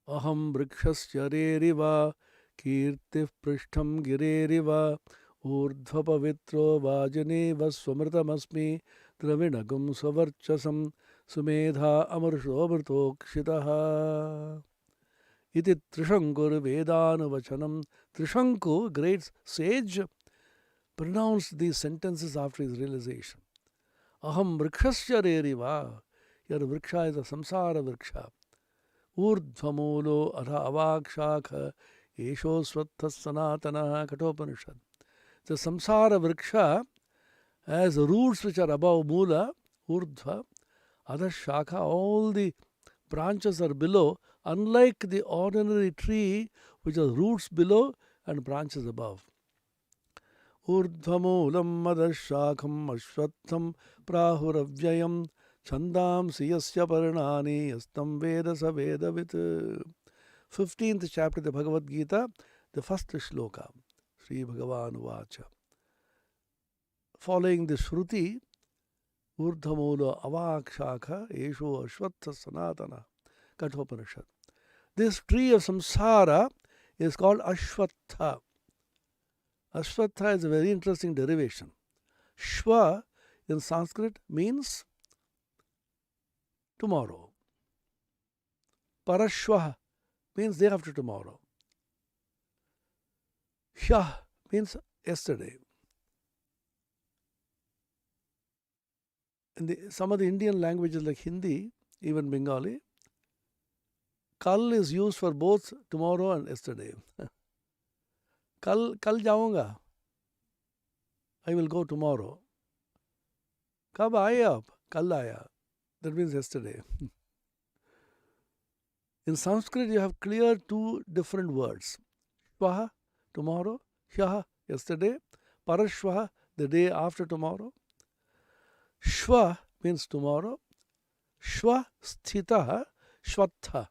A: Aham vrikshasya reriva kirtif prishtham gireriva urdhva pavitro vajaneva swamritamasmi dravinagam swavarchasam sumedha amarsho amrtokshitaha. Iti Trishankur Vedanavachanam. Trishanku, great sage, pronounced these sentences after his realization. Aham vrikshasya reriva. Your vriksha is a samsara vriksha. Urdhvamulo adha avakshakha esho swattha sanatana Kathopanishad. The samsara vriksha has roots which are above mula, urdhva, adha shakha, all the branches are below, unlike the ordinary tree which has roots below and branches above. Urdhvamulam madashakham ashwatham prahuravyayam chandamsi yasya parnani yastam veda sa vedavit. 15th chapter of the Bhagavad Gita, the first shloka, Sri Bhagavan Vacha. Following the Shruti, Urdhvamulo avakshakha esho ashwatha sanatana Kathopanishad. This tree of samsara is called Ashwatha. Ashwatha is a very interesting derivation. Shva in Sanskrit means tomorrow. Parashvah means day after tomorrow. Hyah means yesterday. In some of the Indian languages like Hindi, even Bengali, kal is used for both tomorrow and yesterday. Kal jaunga. I will go tomorrow. Kab aaya? Kal aaya. That means yesterday. In Sanskrit, you have clear two different words. Shvaha, tomorrow. Hyaha, yesterday. Parashvaha, the day after tomorrow. Shva means tomorrow. Shva sthitaha, shvatha.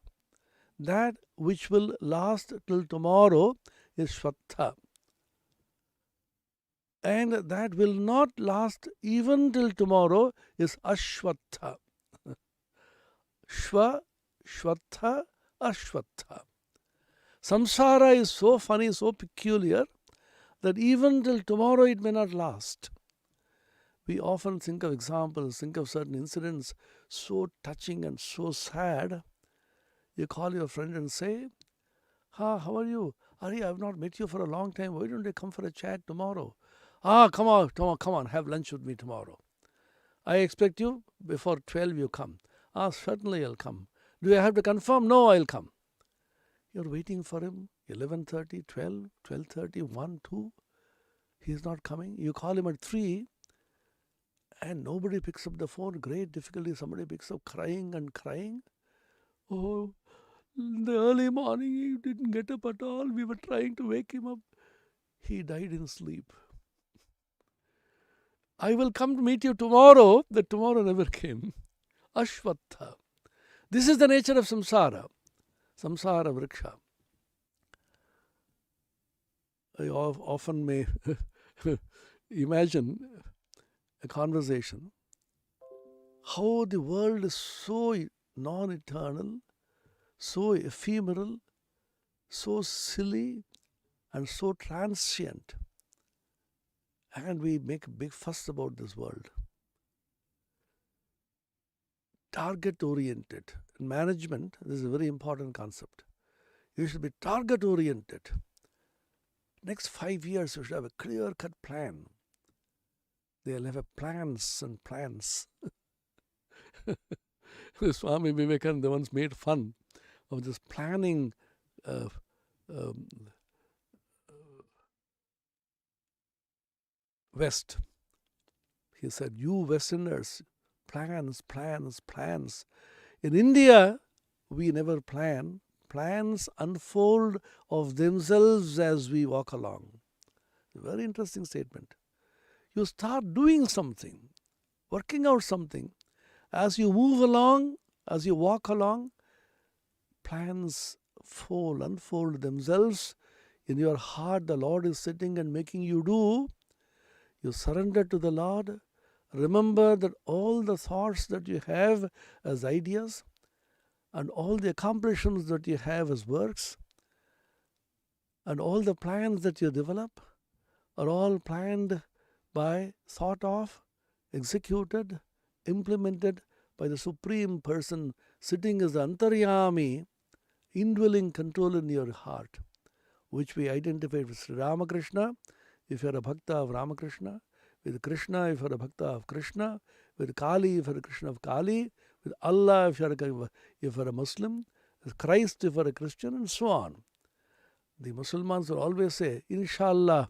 A: That which will last till tomorrow is shvatha. And that will not last even till tomorrow is ashvatha. Shva, shvatha, ashvatha. Samsara is so funny, so peculiar, that even till tomorrow it may not last. We often think of examples, think of certain incidents so touching and so sad. You call your friend and say, how are you? Ari, I have not met you for a long time. Why don't you come for a chat tomorrow? Come on, have lunch with me tomorrow. I expect you before 12 you come. Certainly I'll come. Do I have to confirm? No, I'll come. You're waiting for him, 11:30, 12, 12:30, 1, 2. He's not coming. You call him at 3 and nobody picks up the phone. Great difficulty. Somebody picks up crying and crying. Oh, in the early morning he didn't get up at all. We were trying to wake him up. He died in sleep. I will come to meet you tomorrow. The tomorrow never came. Ashvatha. This is the nature of samsara. Samsara vriksha. I often may imagine a conversation. How the world is so non-eternal, so ephemeral, so silly, and so transient. And we make a big fuss about this world. Target-oriented. In management, this is a very important concept. You should be target-oriented. Next 5 years, you should have a clear-cut plan. They'll have plans and plans. Swami Vivekananda once made fun of this planning West. He said, you Westerners, plans. In India, we never plan. Plans unfold of themselves as we walk along. A very interesting statement. You start doing something, working out something. As you move along, as you walk along, plans unfold themselves. In your heart, the Lord is sitting and making you do. You surrender to the Lord. Remember that all the thoughts that you have as ideas, and all the accomplishments that you have as works, and all the plans that you develop are all planned by, thought of, executed, implemented by the Supreme Person sitting as the Antaryami, indwelling control in your heart, which we identify with Sri Ramakrishna, if you're a bhakta of Ramakrishna, with Krishna if you're a bhakta of Krishna, with Kali if you're a Krishna of Kali, with Allah if you're a Muslim, with Christ if you're a Christian, and so on. The Muslims will always say, Inshallah,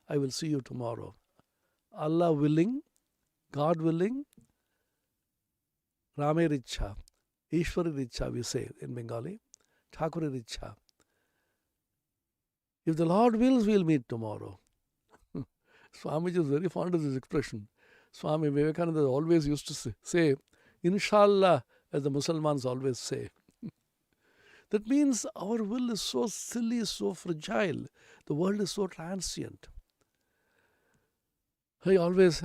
A: I will see you tomorrow. Allah willing, God willing, Rame Richa, Ishwari Richa, we say in Bengali, Thakure Richa. If the Lord wills, we'll meet tomorrow. Swamiji is very fond of this expression. Swami Vivekananda always used to say, Inshallah, as the Muslims always say. That means our will is so silly, so fragile. The world is so transient. I always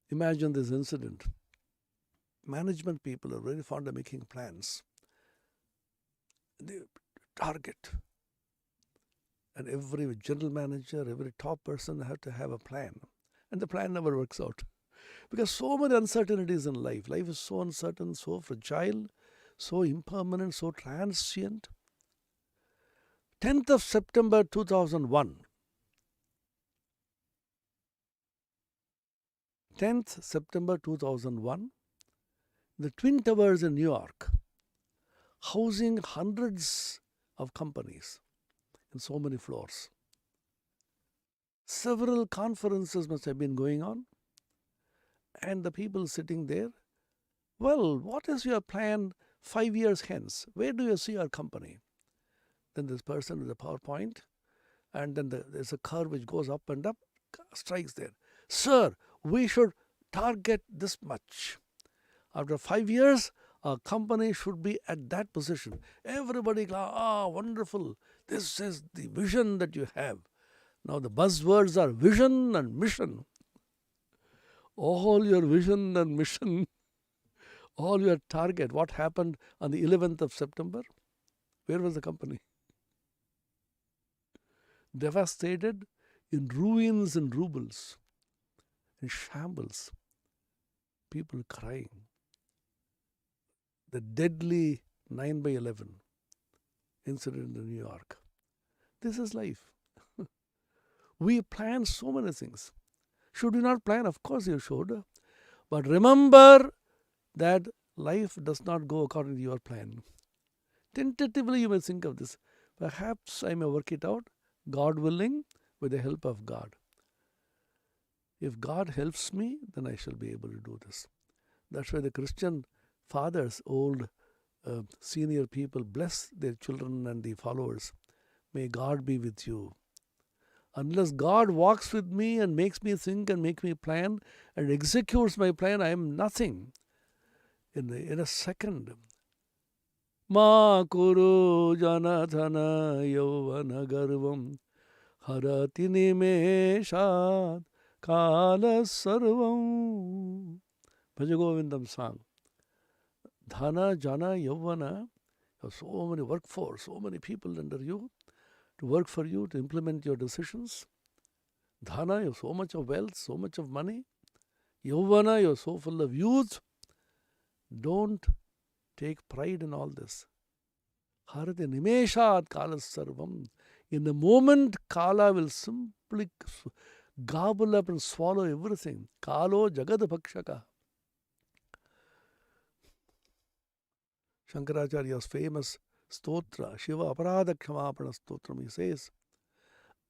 A: imagine this incident. Management people are very fond of making plans. They target. And every general manager, every top person has to have a plan. And the plan never works out. Because so many uncertainties in life. Life is so uncertain, so fragile, so impermanent, so transient. 10th of September 2001. 10th September 2001. The Twin Towers in New York, housing hundreds of companies in so many floors. Several conferences must have been going on, and the people sitting there, well, what is your plan 5 years hence? Where do you see your company? Then this person with a PowerPoint, and then there's a curve which goes up and up, strikes there. Sir, we should target this much. After 5 years, our company should be at that position. Everybody, wonderful. This is the vision that you have. Now the buzzwords are vision and mission. All your vision and mission, all your target. What happened on the 11th of September? Where was the company? Devastated, in ruins and rubles, in shambles. People crying. The deadly 9/11 incident in New York. This is life. We plan so many things. Should we not plan? Of course you should. But remember that life does not go according to your plan. Tentatively you may think of this. Perhaps I may work it out, God willing, with the help of God. If God helps me, then I shall be able to do this. That's why the Christian fathers, old senior people, bless their children and the followers. May God be with you. Unless God walks with me and makes me think and make me plan and executes my plan, I am nothing. In a second. Ma kuru janadhana yovana garvam harati nimeshat kala sarvam. Bhajagovindam song. Dhana, jana, yavana. You have so many workforce, so many people under you to work for you, to implement your decisions. Dhana, you have so much of wealth, so much of money. Yavana, you are so full of youth. Don't take pride in all this. Harati nimeshat kala sarvam. In a moment, Kala will simply gobble up and swallow everything. Kalo jagad bhakshaka. Shankaracharya's famous stotra, Shiva Aparadha Kshamaapana Stotram, he says,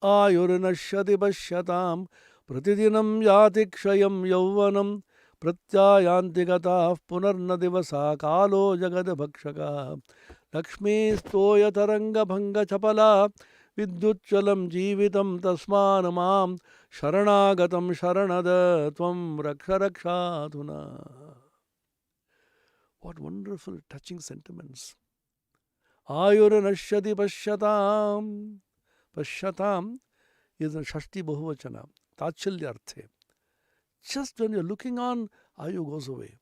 A: Ayurinashyati Bashyatam Pratidinam Yati Kshayam Yauvanam Pratyayanti Gatah Punarna Divasa Kalo Jagad Bhakshaka Lakshmi Stoya Taranga Bhanga Chapala Vidyutchalam Jivitam Tasmanamam Sharanagatam Sharanada Tvam Raksha Rakshatuna. What wonderful, touching sentiments. Ayuranashyati Pashyatam. Pashyatam is a Shashti Bahuvachana, Tachalyarthe. Just when you're looking on, Ayu goes away.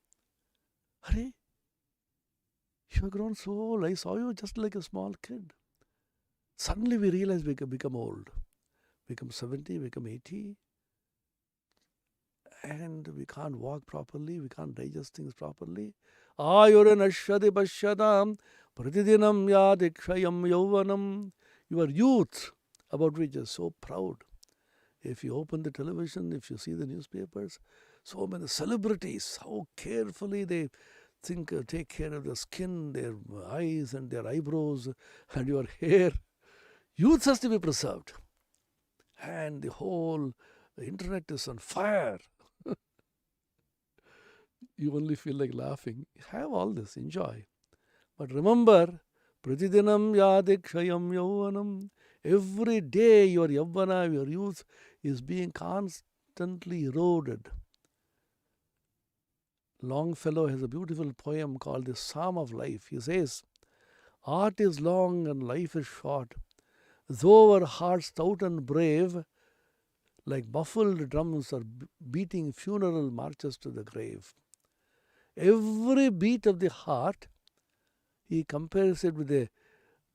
A: Hare, You have grown so old. I saw you just like a small kid. Suddenly we realize we become old. Become 70, become 80, and we can't walk properly, we can't digest things properly. Ayuranashadi pashyadam pratidinam yadikshayam yauvanam. Your youth, about which you're so proud. If you open the television, if you see the newspapers, so many celebrities, how carefully they take care of their skin, their eyes and their eyebrows and your hair. Youth has to be preserved. And the whole internet is on fire. You only feel like laughing. Have all this, enjoy. But remember, pratidinam yadikshayam yauvanam. Every day your yavana, your youth, is being constantly eroded. Longfellow has a beautiful poem called The Psalm of Life. He says, art is long and life is short. Though our hearts stout and brave, like muffled drums are beating funeral marches to the grave. Every beat of the heart, he compares it with a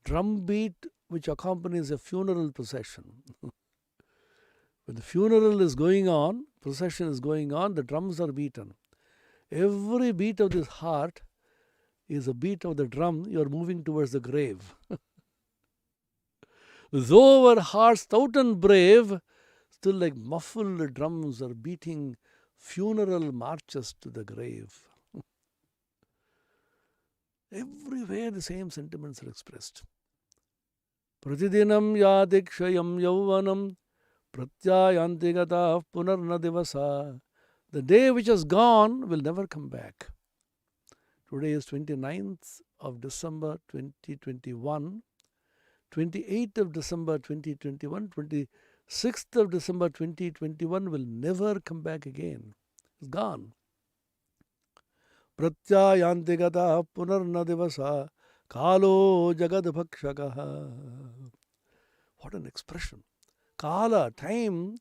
A: drum beat which accompanies a funeral procession. When the funeral is going on, procession is going on, the drums are beaten. Every beat of this heart is a beat of the drum. You are moving towards the grave. Though our hearts stout and brave, still like muffled drums are beating funeral marches to the grave. Everywhere the same sentiments are expressed. Pratidinam yadikshayam yauvanam pratyayantigata punarna divasa. The day which has gone will never come back. Today is 29th of December 2021, 28th of December 2021, 26th of December 2021 will never come back again. It's gone. Pratyayantigata punarna divasa kalo jagadbhakshakaha. What an expression. Kala, time,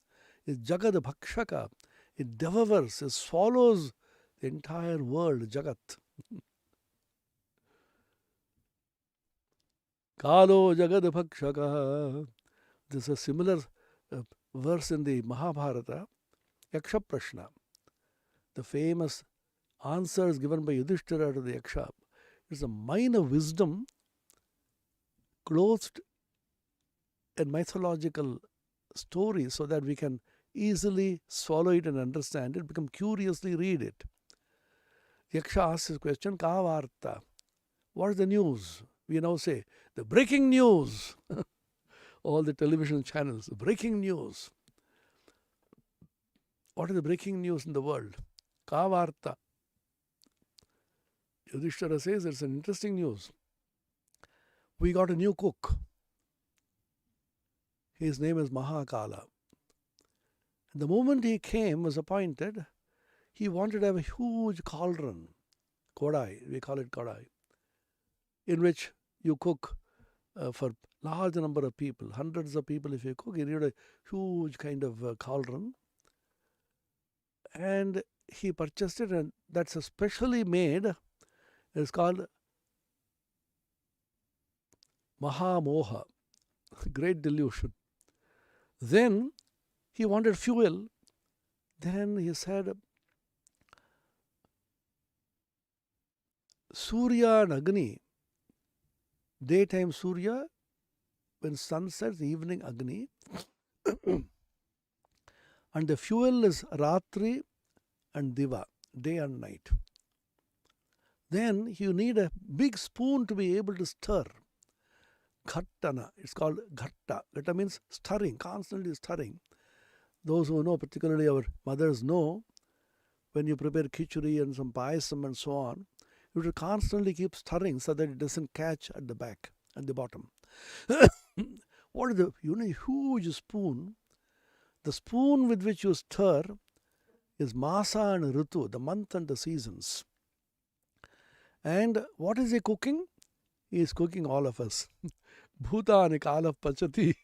A: is jagadbhakshaka. It devours, it swallows the entire world, Jagat. Kalo jagadbhakshaka. This is a similar verse in the Mahabharata, Yaksha Prashna. The famous answers given by Yudhishthira to the Yaksha. It's a mine of wisdom clothed in mythological story so that we can easily swallow it and understand it, become curiously read it. Yaksha asks his question, Ka varta? What is the news? We now say, the breaking news. All the television channels, breaking news. What is the breaking news in the world? Ka varta? Yudhishthira says, it's an interesting news. We got a new cook. His name is Mahakala. And the moment he was appointed, he wanted to have a huge cauldron, kodai, we call it kodai, in which you cook for large number of people, hundreds of people if you cook, you need a huge kind of cauldron. And he purchased it, and that's specially made. It's called Mahamoha, great delusion. Then he wanted fuel. Then he said, Surya and Agni, daytime Surya, when sun sets, evening Agni, and the fuel is Ratri and Diva, day and night. Then you need a big spoon to be able to stir. Ghattana, it's called ghatta. Ghatta means stirring, constantly stirring. Those who know, particularly our mothers know, when you prepare khichdi and some payasam and so on, you should constantly keep stirring so that it doesn't catch at the back, at the bottom. What is you need a huge spoon. The spoon with which you stir is Masa and Ritu, the month and the seasons. And what is he cooking? He is cooking all of us. Bhutani Kalaf Pachati.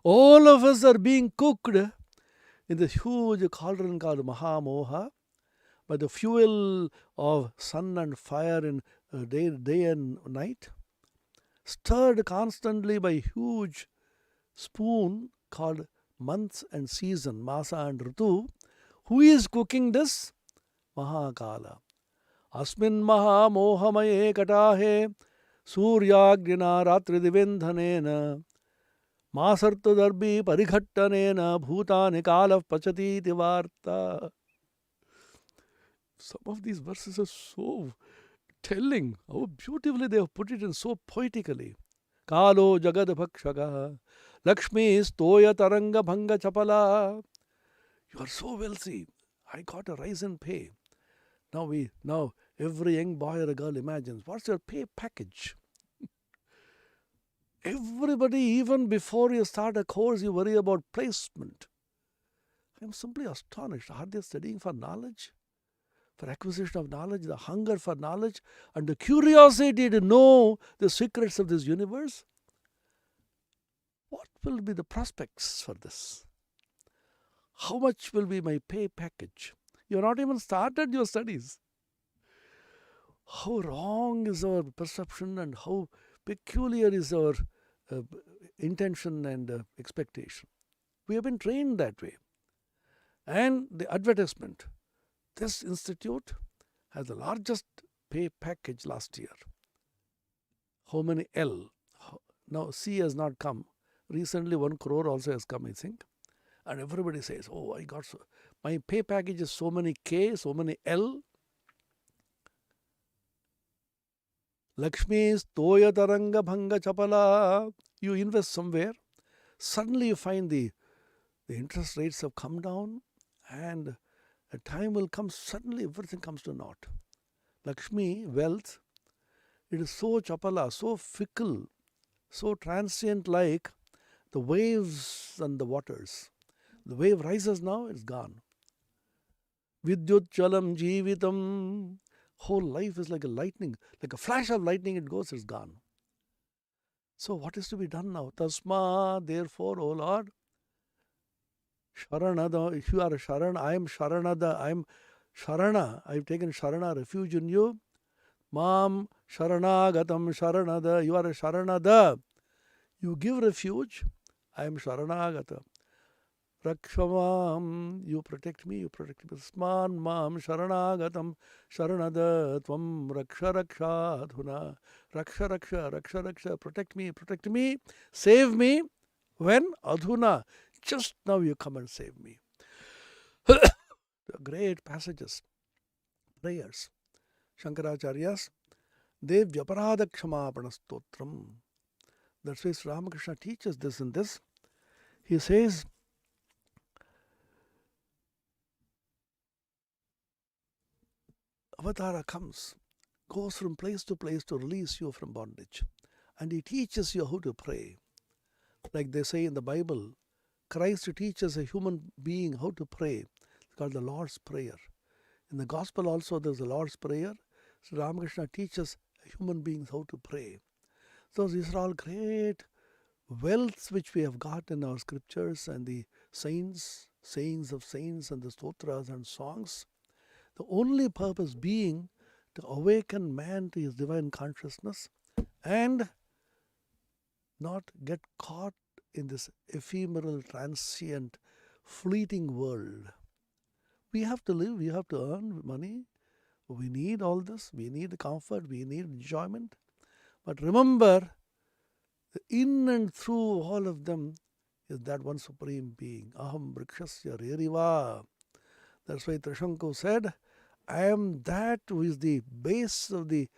A: All of us are being cooked in this huge cauldron called Mahamoha by the fuel of sun and fire in day and night, stirred constantly by huge spoon called months and season, Masa and Ritu. Who is cooking this? Mahakala. Asmin Maha Mohamaye Katahe Suryagrina Ratri Divendhanena Masartadarbhi Parighattanena Bhutani Kala Pachati Tivarta. Some of these verses are so telling how beautifully they have put it in so poetically. Kalo Jagad Bhakshaka Lakshmi Stoya Taranga Bhanga Chapala. You are so wealthy. I got a rise in pay. Now every young boy or a girl imagines, what's your pay package? Everybody, even before you start a course, you worry about placement. I'm simply astonished. Are they studying for knowledge? For acquisition of knowledge, the hunger for knowledge, and the curiosity to know the secrets of this universe? What will be the prospects for this? How much will be my pay package? You have not even started your studies. How wrong is our perception and how peculiar is our intention and expectation. We have been trained that way. And the advertisement. This institute has the largest pay package last year. How many L? Now C has not come. Recently 1 crore also has come, I think. And everybody says, oh, my pay package is so many K, so many L. Lakshmi's Toya Taranga Bhanga Chapala. You invest somewhere, suddenly you find the interest rates have come down, and a time will come, suddenly everything comes to naught. Lakshmi, wealth, it is so chapala, so fickle, so transient like the waves and the waters. The wave rises now, it's gone. Vidyut chalam jeevitam. Whole life is like a lightning, like a flash of lightning, it goes, it's gone. So what is to be done now? Tasma, therefore, O Lord, Sharanada, if you are a Sharan, I am Sharanada, I am Sharana, I have taken Sharana, refuge in you. Mam Sharanagatam Sharanada, you are a Sharanada. You give refuge, I am Sharanagata. Rakshamam, you protect me, Sman Mam Sharanagatam Sharanada Tvam Raksha Raksha Adhuna. Raksha, protect me, save me. When? Adhuna, just now you come and save me. Great passages, prayers. Shankaracharya's Devyaparada Kshamapana Stotram. That's why Sri Ramakrishna teaches this in this. He says, Avatara comes, goes from place to release you from bondage. And he teaches you how to pray. Like they say in the Bible, Christ teaches a human being how to pray. It's called the Lord's Prayer. In the Gospel also there's the Lord's Prayer. So Ramakrishna teaches human beings how to pray. So these are all great wealths which we have got in our scriptures and the saints, sayings of saints and the stotras and songs. The only purpose being to awaken man to his divine consciousness and not get caught in this ephemeral, transient, fleeting world. We have to live, we have to earn money. We need all this, we need comfort, we need enjoyment. But remember, in and through all of them is that one supreme being. Aham Vrikshasya Reriva. That's why Trishanku said, I am that who is the base of the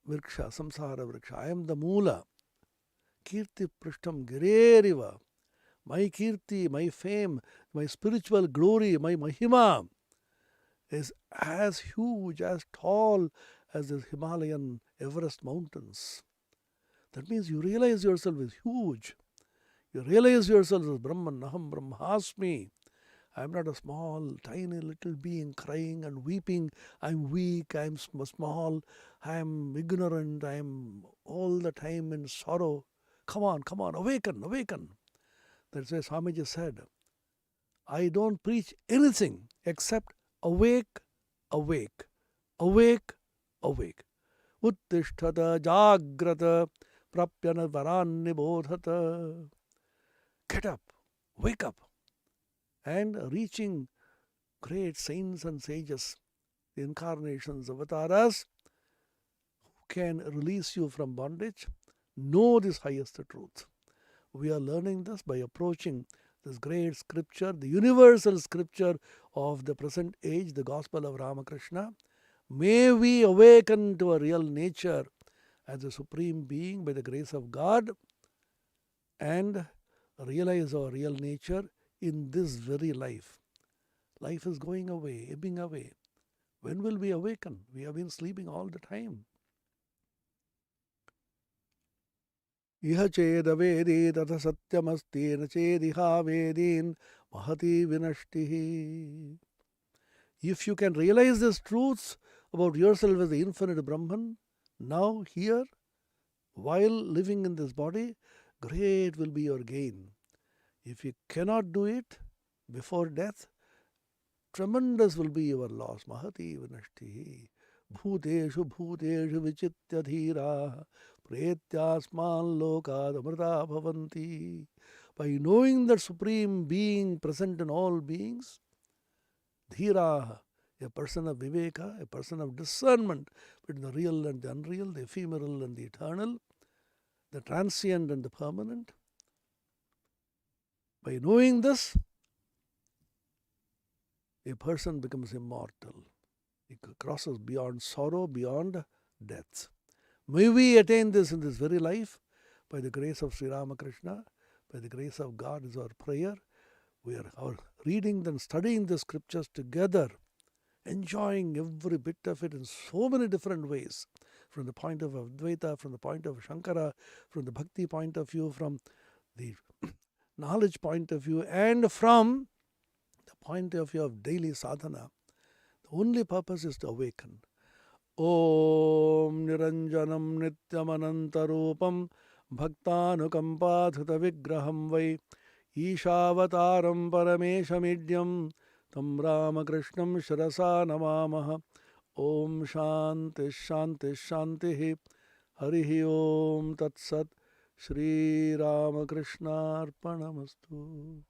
A: Vriksha, Samsara Vriksha. I am the Moola. Kirti Prishtam Gireriva. My Kirti, my fame, my spiritual glory, my Mahima is as huge, as tall as the Himalayan Everest mountains. That means you realize yourself is huge. You realize yourself as Brahman, Aham Brahmasmi. I am not a small, tiny little being crying and weeping. I am weak, I am small, I am ignorant, I am all the time in sorrow. Come on, awaken. That's why Swamiji said, I don't preach anything except awake, awake. Uttishtata jagrata prapyana varannibodhata. Get up, wake up, and reaching great saints and sages, the incarnations, avatars, who can release you from bondage. Know this highest truth. We are learning this by approaching this great scripture, the universal scripture of the present age, the Gospel of Ramakrishna. May we awaken to a real nature as a supreme being by the grace of God and realize our real nature in this very life. Life is going away, ebbing away. When will we awaken? We have been sleeping all the time. Iha chedavedi tata satyamasti na chediha vedin mahati vinashtihi. If you can realize these truths about yourself as the infinite Brahman, now, here, while living in this body, great will be your gain. If you cannot do it before death, tremendous will be your loss. Mahati vinashtihi. Bhuteshu bhuteshu vichitya dhira pretyasman lokad amrita bhavanti. By knowing that Supreme Being present in all beings, dhira, a person of viveka, a person of discernment between the real and the unreal, the ephemeral and the eternal, the transient and the permanent. By knowing this, a person becomes immortal. He crosses beyond sorrow, beyond death. May we attain this in this very life by the grace of Sri Ramakrishna, by the grace of God is our prayer. We are reading and studying the scriptures together, enjoying every bit of it in so many different ways, from the point of Advaita, from the point of Shankara, from the bhakti point of view, from the knowledge point of view, and from the point of view of daily sadhana. The only purpose is to awaken. Om Niranjanam Nityamanantarupam Bhaktanukampathita Vigraham Vai Ishavataram Parameshamidhyam Tam Ramakrishnam Shirasa Namamaha. Om Shanti Shanti Shanti Harihi Om Tat Sat Shri Ramakrishna Arpanamastu.